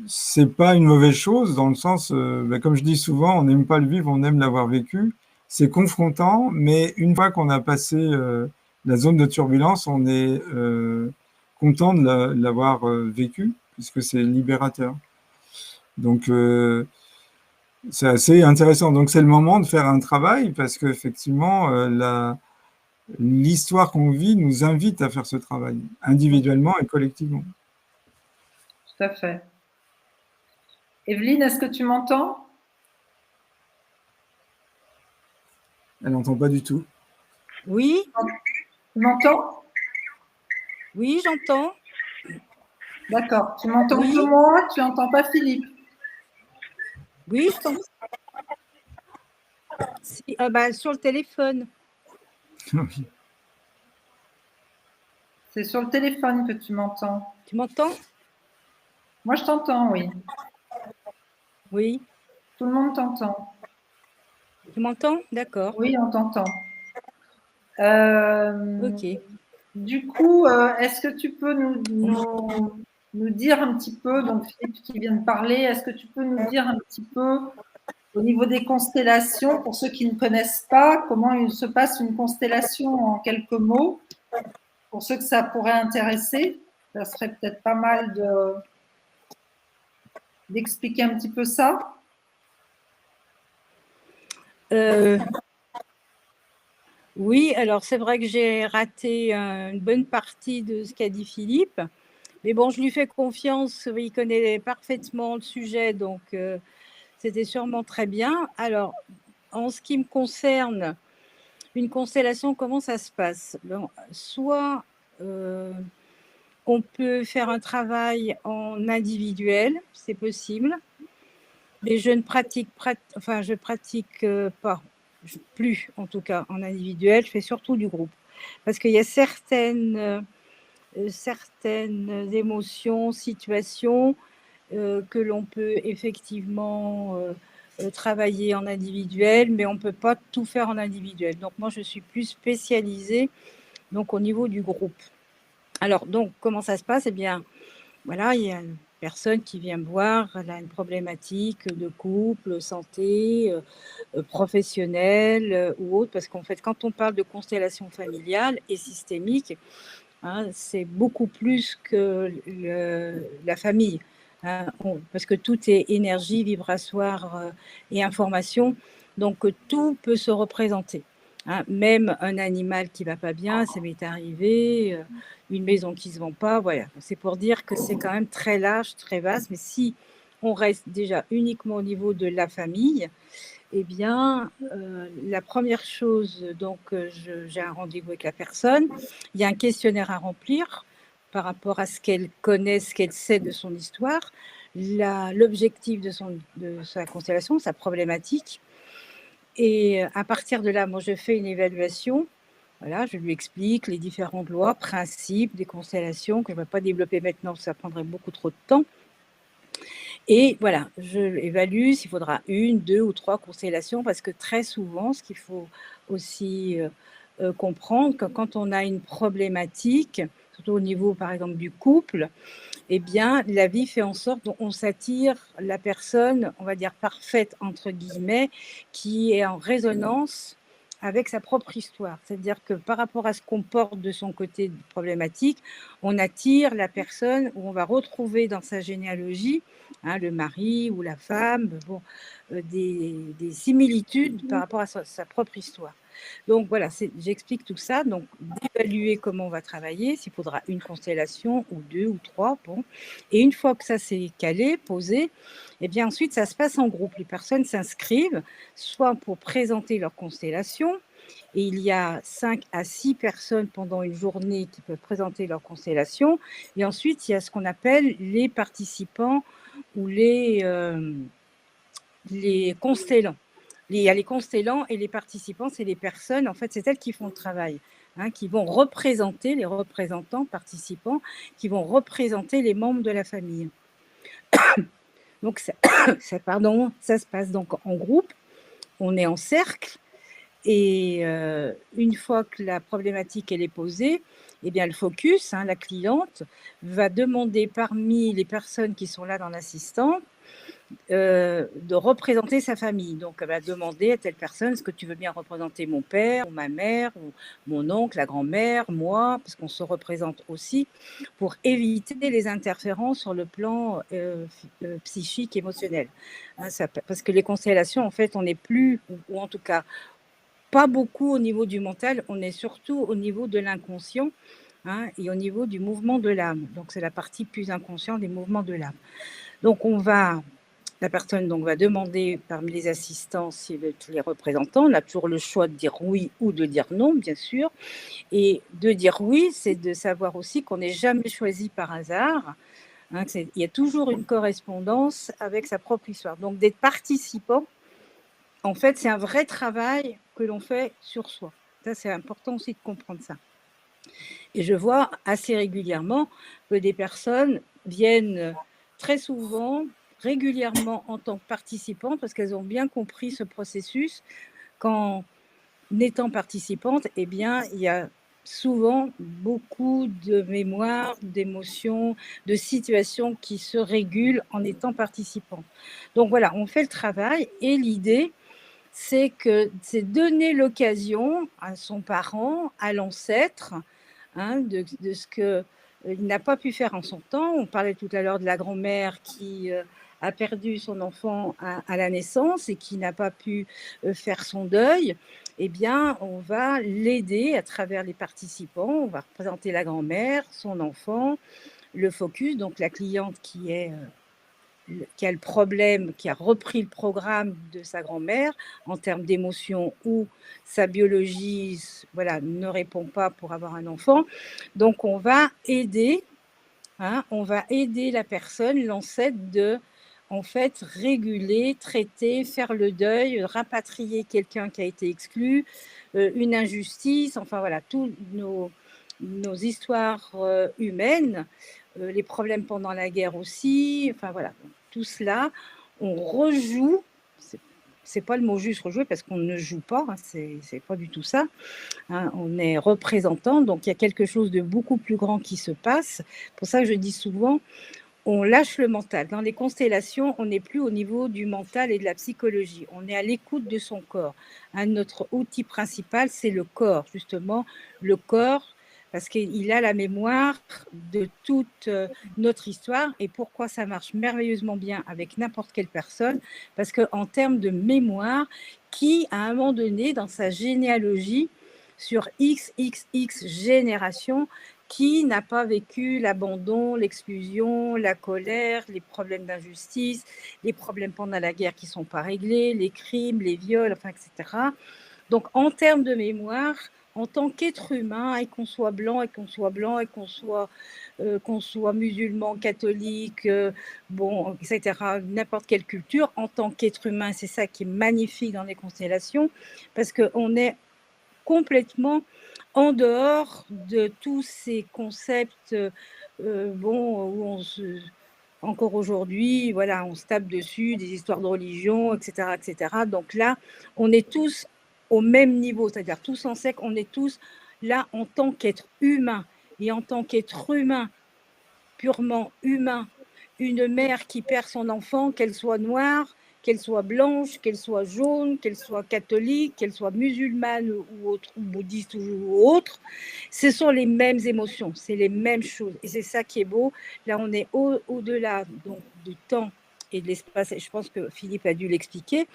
c'est pas une mauvaise chose dans le sens, comme je dis souvent, on n'aime pas le vivre, on aime l'avoir vécu. C'est confrontant, mais une fois qu'on a passé la zone de turbulence, on est content de l'avoir vécu, puisque c'est libérateur. Donc, c'est assez intéressant. Donc, c'est le moment de faire un travail, parce qu'effectivement, l'histoire qu'on vit nous invite à faire ce travail, individuellement et collectivement. Tout à fait. Evelyne, est-ce que tu m'entends? Elle n'entend pas du tout. Oui. Tu m'entends? Oui, j'entends. D'accord. Tu m'entends que moi, tu n'entends pas Philippe? Oui, je t'entends. Sur le téléphone. C'est sur le téléphone que tu m'entends. Tu m'entends? Moi, je t'entends, oui. Oui. Tout le monde t'entend. Tu m'entends? D'accord. Oui, on t'entend. Ok. Du coup, est-ce que tu peux nous dire un petit peu, donc Philippe qui vient de parler, est-ce que tu peux nous dire un petit peu au niveau des constellations, pour ceux qui ne connaissent pas, comment il se passe une constellation en quelques mots, pour ceux que ça pourrait intéresser, ça serait peut-être pas mal d'expliquer un petit peu ça. Oui, alors c'est vrai que j'ai raté une bonne partie de ce qu'a dit Philippe, mais bon, je lui fais confiance, il connaît parfaitement le sujet, donc c'était sûrement très bien. Alors, en ce qui me concerne, une constellation, comment ça se passe? Soit on peut faire un travail en individuel, c'est possible, mais je ne pratique pas, plus en tout cas en individuel, je fais surtout du groupe. Parce qu'il y a certaines émotions, situations que l'on peut effectivement travailler en individuel, mais on ne peut pas tout faire en individuel. Donc moi, je suis plus spécialisée donc, au niveau du groupe. Alors, donc, comment ça se passe? Eh bien, voilà, il y a une personne qui vient me voir, elle a une problématique de couple, santé, professionnelle ou autre, parce qu'en fait, quand on parle de constellation familiale et systémique, hein, c'est beaucoup plus que la famille, hein, parce que tout est énergie, vibratoire et information, donc tout peut se représenter. Hein, même un animal qui ne va pas bien, ça m'est arrivé, une maison qui ne se vend pas, voilà. C'est pour dire que c'est quand même très large, très vaste, mais si on reste déjà uniquement au niveau de la famille, eh bien, la première chose, donc, j'ai un rendez-vous avec la personne, il y a un questionnaire à remplir par rapport à ce qu'elle connaît, ce qu'elle sait de son histoire, l'objectif de sa constellation, sa problématique. Et à partir de là, moi, je fais une évaluation. Voilà, je lui explique les différentes lois, principes des constellations que je ne vais pas développer maintenant, ça prendrait beaucoup trop de temps. Et voilà, je évalue s'il faudra 1, 2 ou 3 constellations, parce que très souvent, ce qu'il faut aussi comprendre, que quand on a une problématique, surtout au niveau, par exemple, du couple, eh bien, la vie fait en sorte qu'on s'attire la personne, on va dire parfaite, entre guillemets, qui est en résonance avec sa propre histoire. C'est-à-dire que par rapport à ce qu'on porte de son côté problématique, on attire la personne où on va retrouver dans sa généalogie, hein, le mari ou la femme, bon, des similitudes par rapport à sa propre histoire. Donc voilà, j'explique tout ça, donc d'évaluer comment on va travailler, s'il faudra une constellation ou 2 ou 3, bon. Et une fois que ça s'est calé, posé, eh bien ensuite ça se passe en groupe. Les personnes s'inscrivent, soit pour présenter leur constellation, et il y a 5 à 6 personnes pendant une journée qui peuvent présenter leur constellation, et ensuite il y a ce qu'on appelle les participants ou les constellants. Il y a les constellants et les participants, c'est les personnes, en fait, c'est elles qui font le travail, hein, qui vont représenter, les représentants, participants, qui vont représenter les membres de la famille. Donc, ça se passe donc en groupe, on est en cercle, et une fois que la problématique elle est posée, eh bien, le focus, hein, la cliente, va demander parmi les personnes qui sont là dans l'assistante, de représenter sa famille. Donc, elle va demander à telle personne, est-ce que tu veux bien représenter mon père, ou ma mère, ou mon oncle, la grand-mère, moi, parce qu'on se représente aussi, pour éviter les interférences sur le plan psychique, émotionnel. Hein, parce que les constellations, en fait, on n'est plus, ou en tout cas, pas beaucoup au niveau du mental, on est surtout au niveau de l'inconscient, hein, et au niveau du mouvement de l'âme. Donc, c'est la partie plus inconsciente des mouvements de l'âme. Donc, la personne donc, va demander parmi les assistants si les représentants, on a toujours le choix de dire oui ou de dire non, bien sûr. Et de dire oui, c'est de savoir aussi qu'on n'est jamais choisi par hasard. Hein, il y a toujours une correspondance avec sa propre histoire. Donc, d'être participant, en fait, c'est un vrai travail que l'on fait sur soi. Ça, c'est important aussi de comprendre ça. Et je vois assez régulièrement que des personnes viennent très souvent, régulièrement en tant que participantes, parce qu'elles ont bien compris ce processus, qu'en étant participantes, eh bien, il y a souvent beaucoup de mémoire, d'émotions, de situations qui se régulent en étant participant. Donc voilà, on fait le travail et l'idée, c'est donner l'occasion à son parent, à l'ancêtre, de ce qu'il n'a pas pu faire en son temps. On parlait tout à l'heure de la grand-mère qui a perdu son enfant à la naissance et qui n'a pas pu faire son deuil. Eh bien, on va l'aider à travers les participants. On va représenter la grand-mère, son enfant, le focus, donc la cliente qui a le problème, qui a repris le programme de sa grand-mère en termes d'émotion ou sa biologie ne répond pas pour avoir un enfant. Donc, on va aider la personne, l'ancêtre, de en fait réguler, traiter, faire le deuil, rapatrier quelqu'un qui a été exclu, une injustice, enfin voilà, tous nos histoires humaines, les problèmes pendant la guerre aussi, enfin voilà, tout cela, on rejoue, c'est pas le mot juste rejouer parce qu'on ne joue pas, c'est pas du tout ça, on est représentant, donc il y a quelque chose de beaucoup plus grand qui se passe. Pour ça que je dis souvent, on lâche le mental. Dans les constellations, on n'est plus au niveau du mental et de la psychologie. On est à l'écoute de son corps. Notre outil principal, c'est le corps, justement. Le corps, parce qu'il a la mémoire de toute notre histoire. Et pourquoi ça marche merveilleusement bien avec n'importe quelle personne? Parce qu'en termes de mémoire, qui, à un moment donné, dans sa généalogie, sur XXX générations, qui n'a pas vécu l'abandon, l'exclusion, la colère, les problèmes d'injustice, les problèmes pendant la guerre qui ne sont pas réglés, les crimes, les viols, enfin, etc. Donc, en termes de mémoire, en tant qu'être humain, et qu'on soit blanc, et qu'on soit musulman, catholique, etc., n'importe quelle culture, en tant qu'être humain, c'est ça qui est magnifique dans les constellations, parce qu'on est complètement en dehors de tous ces concepts où encore aujourd'hui, on se tape dessus, des histoires de religion, etc., etc. Donc là, on est tous au même niveau, c'est-à-dire tous en sec, on est tous là en tant qu'être humain. Et en tant qu'être humain, purement humain, une mère qui perd son enfant, qu'elle soit noire, qu'elle soit blanche, qu'elle soit jaune, qu'elle soit catholique, qu'elle soit musulmane ou autre, ou bouddhiste ou autre, ce sont les mêmes émotions, c'est les mêmes choses. Et c'est ça qui est beau. Là, on est au-delà donc, du temps et de l'espace. Et je pense que Philippe a dû l'expliquer.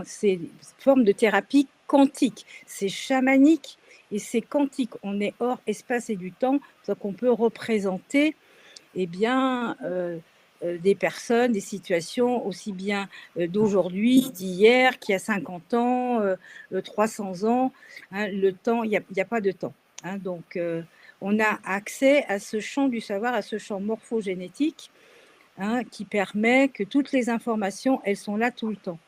C'est une forme de thérapie quantique. C'est chamanique et c'est quantique. On est hors espace et du temps, donc on peut représenter des personnes, des situations aussi bien d'aujourd'hui, d'hier, qui a 50 ans, 300 ans. Le temps, il n'y a pas de temps. Donc, on a accès à ce champ du savoir, à ce champ morphogénétique qui permet que toutes les informations, elles sont là tout le temps.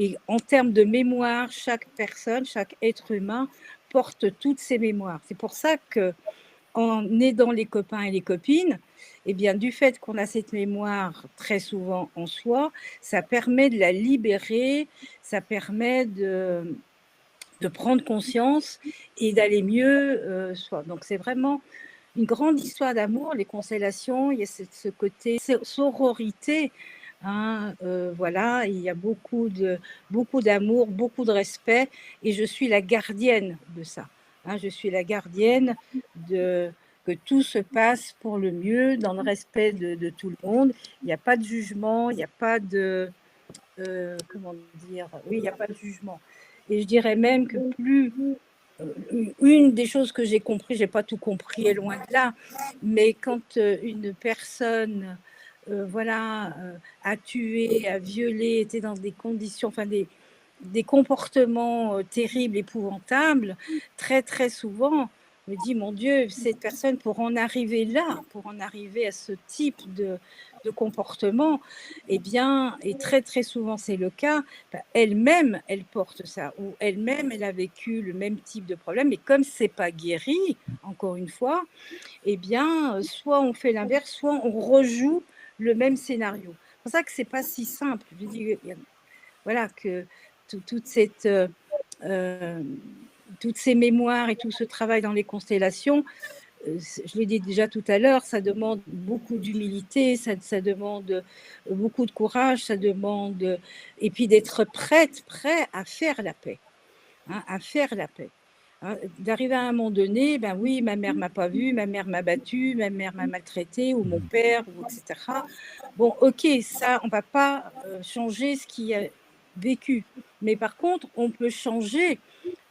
Et en termes de mémoire, chaque personne, chaque être humain porte toutes ses mémoires. C'est pour ça que en aidant les copains et les copines, du fait qu'on a cette mémoire très souvent en soi, ça permet de la libérer, ça permet de prendre conscience et d'aller mieux soi. Donc c'est vraiment une grande histoire d'amour, les constellations, il y a ce côté sororité. Il y a beaucoup d'amour, beaucoup de respect, et je suis la gardienne de ça. Je suis la gardienne que tout se passe pour le mieux, dans le respect de tout le monde. Il n'y a pas de jugement, il n'y a pas de... il n'y a pas de jugement. Et je dirais même que une des choses que j'ai compris, je n'ai pas tout compris, et loin de là, mais quand une personne a tué, a violé, était dans des conditions, des comportements terribles, épouvantables, très très souvent, je me dis, mon Dieu, cette personne, pour en arriver là, pour en arriver à ce type de comportement, et très très souvent c'est le cas, elle-même, elle porte ça, ou elle-même, elle a vécu le même type de problème, et comme c'est pas guéri, encore une fois, soit on fait l'inverse, soit on rejoue le même scénario. C'est pour ça que c'est pas si simple. Je dis, que toute cette toutes ces mémoires et tout ce travail dans les constellations, je l'ai dit déjà tout à l'heure, ça demande beaucoup d'humilité, ça demande beaucoup de courage, ça demande, et puis d'être prêt à faire la paix, hein, à faire la paix. Hein, d'arriver à un moment donné, ben oui, ma mère m'a pas vu, ma mère m'a battu, ma mère m'a maltraité, ou mon père, ou etc. Bon, ok, ça, on va pas changer ce qui a vécu, mais par contre, on peut changer,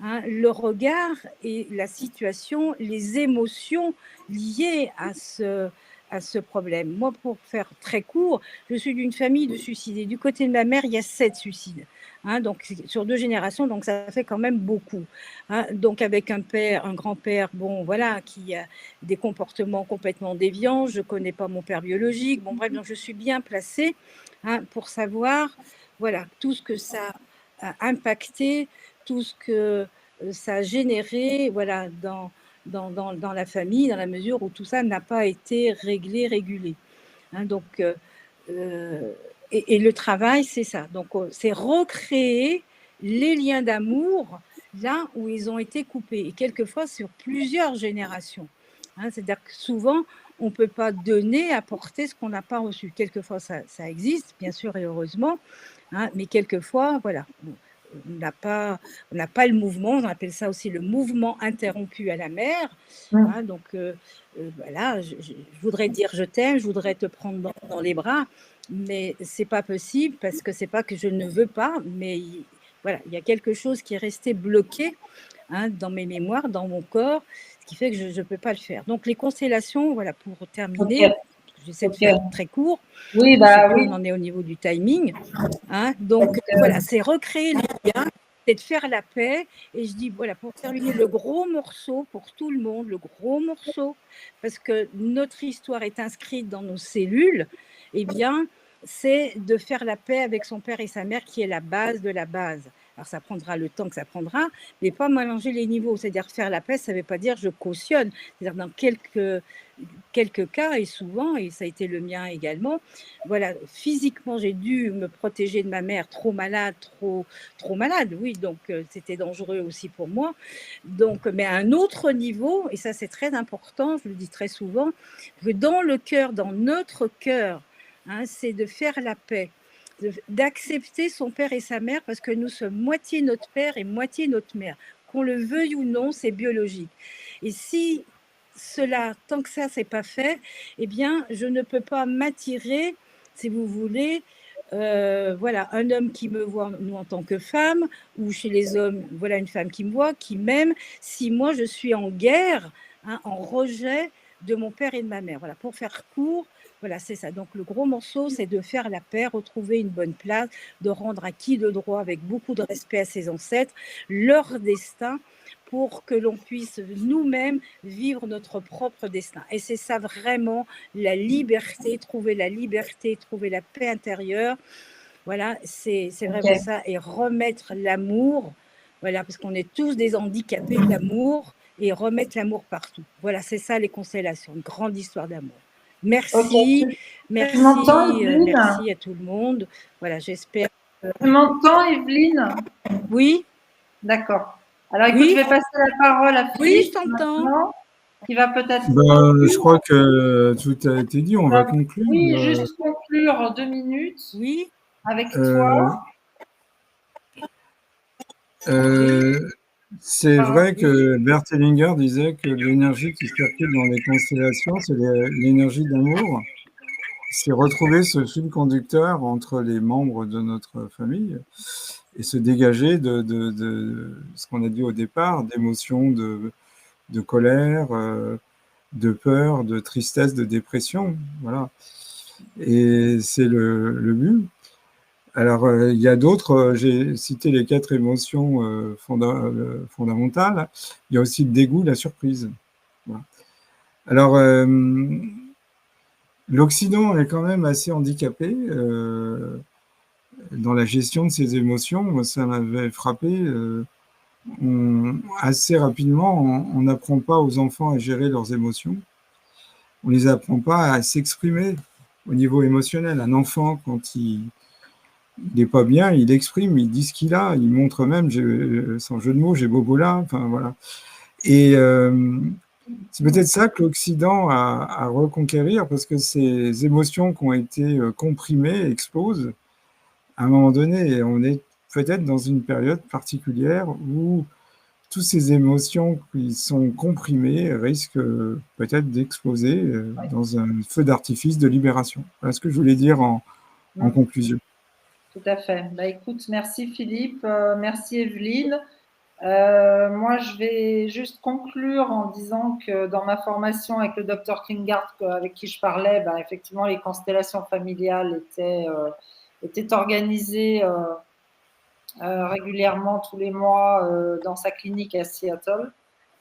hein, le regard et la situation, les émotions liées à ce problème. Moi, pour faire très court, je suis d'une famille de suicidés. Du côté de ma mère, il y a 7 suicides. Hein, donc sur 2 générations, donc ça fait quand même beaucoup. Hein, donc avec un père, un grand-père, bon voilà, qui a des comportements complètement déviants. Je connais pas mon père biologique. Bon bref, donc je suis bien placée, hein, pour savoir, voilà, tout ce que ça a impacté, tout ce que ça a généré, voilà, dans la famille, dans la mesure où tout ça n'a pas été réglé, régulé. Hein, donc et le travail, c'est ça. Donc, c'est recréer les liens d'amour là où ils ont été coupés, et quelquefois sur plusieurs générations. Hein, c'est-à-dire que souvent, on ne peut pas donner, apporter ce qu'on n'a pas reçu. Quelquefois, ça existe, bien sûr, et heureusement, hein, mais quelquefois, voilà, on n'a pas le mouvement, on appelle ça aussi le mouvement interrompu à la mère. Hein, donc, voilà, je voudrais dire je t'aime, je voudrais te prendre dans les bras, mais c'est pas possible parce que c'est pas que je ne veux pas, mais voilà, il y a quelque chose qui est resté bloqué, hein, dans mes mémoires, dans mon corps, ce qui fait que je ne peux pas le faire. Donc les constellations, voilà, pour terminer, Ok. j'essaie de faire très court. Oui, Je sais bah plus oui. où on en est au niveau du timing. Hein, donc voilà, c'est recréer les liens, c'est de faire la paix. Et je dis, voilà, pour terminer, le gros morceau pour tout le monde, le gros morceau, parce que notre histoire est inscrite dans nos cellules, eh bien, c'est de faire la paix avec son père et sa mère, qui est la base de la base. Alors, ça prendra le temps que ça prendra, mais pas mélanger les niveaux. C'est-à-dire faire la paix, ça ne veut pas dire je cautionne. C'est-à-dire dans quelques cas, et souvent, et ça a été le mien également, voilà, physiquement, j'ai dû me protéger de ma mère, trop malade, oui, donc c'était dangereux aussi pour moi. Donc, mais à un autre niveau, et ça c'est très important, je le dis très souvent, que dans le cœur, dans notre cœur, hein, c'est de faire la paix, d'accepter son père et sa mère, parce que nous sommes moitié notre père et moitié notre mère. Qu'on le veuille ou non, c'est biologique. Et si cela, tant que ça, c'est pas fait, eh bien, je ne peux pas m'attirer, si vous voulez, voilà, un homme qui me voit, nous, en tant que femme, ou chez les hommes, voilà, une femme qui me voit, qui m'aime, si moi, je suis en guerre, hein, en rejet de mon père et de ma mère. Voilà, pour faire court, voilà, c'est ça. Donc, le gros morceau, c'est de faire la paix, retrouver une bonne place, de rendre acquis le droit avec beaucoup de respect à ses ancêtres, leur destin, pour que l'on puisse nous-mêmes vivre notre propre destin. Et c'est ça vraiment, la liberté, trouver la paix intérieure. Voilà, c'est vraiment ça. Et remettre l'amour, voilà, parce qu'on est tous des handicapés d'amour, et remettre l'amour partout. Voilà, c'est ça les constellations, une grande histoire d'amour. Merci, merci, merci à tout le monde. Voilà, j'espère. Tu m'entends, Evelyne? Oui. D'accord. Alors, écoute, Oui. je vais passer la parole à Philippe. Oui, je t'entends. Qui va peut-être. Je crois que tout a été dit. On va conclure. Oui, juste conclure en 2 minutes. Oui. Avec toi. C'est vrai que Bert Hellinger disait que l'énergie qui circule dans les constellations, c'est l'énergie d'amour. C'est retrouver ce fil conducteur entre les membres de notre famille et se dégager de ce qu'on a dit au départ, d'émotions de colère, de peur, de tristesse, de dépression. Voilà. Et c'est le but. Alors, il y a d'autres, j'ai cité les 4 émotions fondamentales. Il y a aussi le dégoût, la surprise. Voilà. Alors, l'Occident est quand même assez handicapé dans la gestion de ses émotions. Moi, ça m'avait frappé. Assez rapidement, on n'apprend pas aux enfants à gérer leurs émotions. On ne les apprend pas à s'exprimer au niveau émotionnel. Un enfant, quand il n'est pas bien, il exprime, il dit ce qu'il a, il montre même, sans jeu de mots, j'ai Bobola, enfin voilà. Et c'est peut-être ça que l'Occident a à reconquérir, parce que ces émotions qui ont été comprimées explosent à un moment donné, et on est peut-être dans une période particulière où toutes ces émotions qui sont comprimées risquent peut-être d'exploser dans un feu d'artifice de libération. Voilà ce que je voulais dire en conclusion. Tout à fait. Bah, écoute, merci Philippe, merci Evelyne. Moi, je vais juste conclure en disant que dans ma formation avec le docteur Klinghardt, avec qui je parlais, bah, effectivement, les constellations familiales étaient organisées régulièrement tous les mois dans sa clinique à Seattle.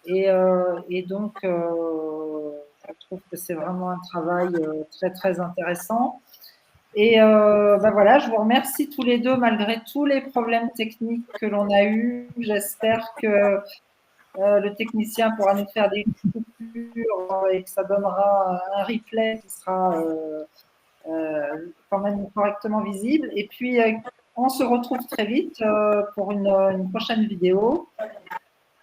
Et donc, je trouve que c'est vraiment un travail très, très intéressant. Et ben voilà, je vous remercie tous les deux malgré tous les problèmes techniques que l'on a eus. J'espère que le technicien pourra nous faire des coupures et que ça donnera un replay qui sera quand même correctement visible. Et puis, on se retrouve très vite pour une prochaine vidéo.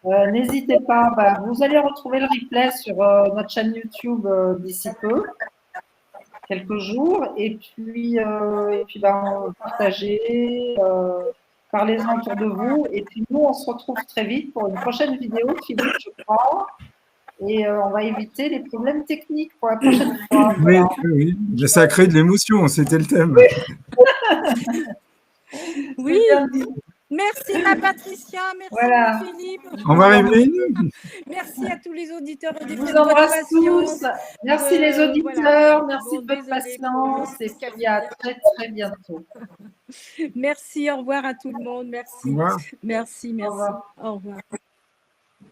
N'hésitez pas, bah, vous allez retrouver le replay sur notre chaîne YouTube d'ici peu, quelques jours, et puis bah, partagez, parlez-en autour de vous, et puis nous, on se retrouve très vite pour une prochaine vidéo, Philippe, je crois, et on va éviter les problèmes techniques pour la prochaine fois. Voilà. Oui, ça crée de l'émotion, c'était le thème. Oui. Merci ma Patricia, merci voilà. mon Philippe. Au revoir Evelyne. Merci à tous les auditeurs et Je vous embrasse tous. Merci les auditeurs, merci de votre patience et puis à très très bientôt. Merci, au revoir à tout le monde. Merci. Au revoir. Merci. Au revoir.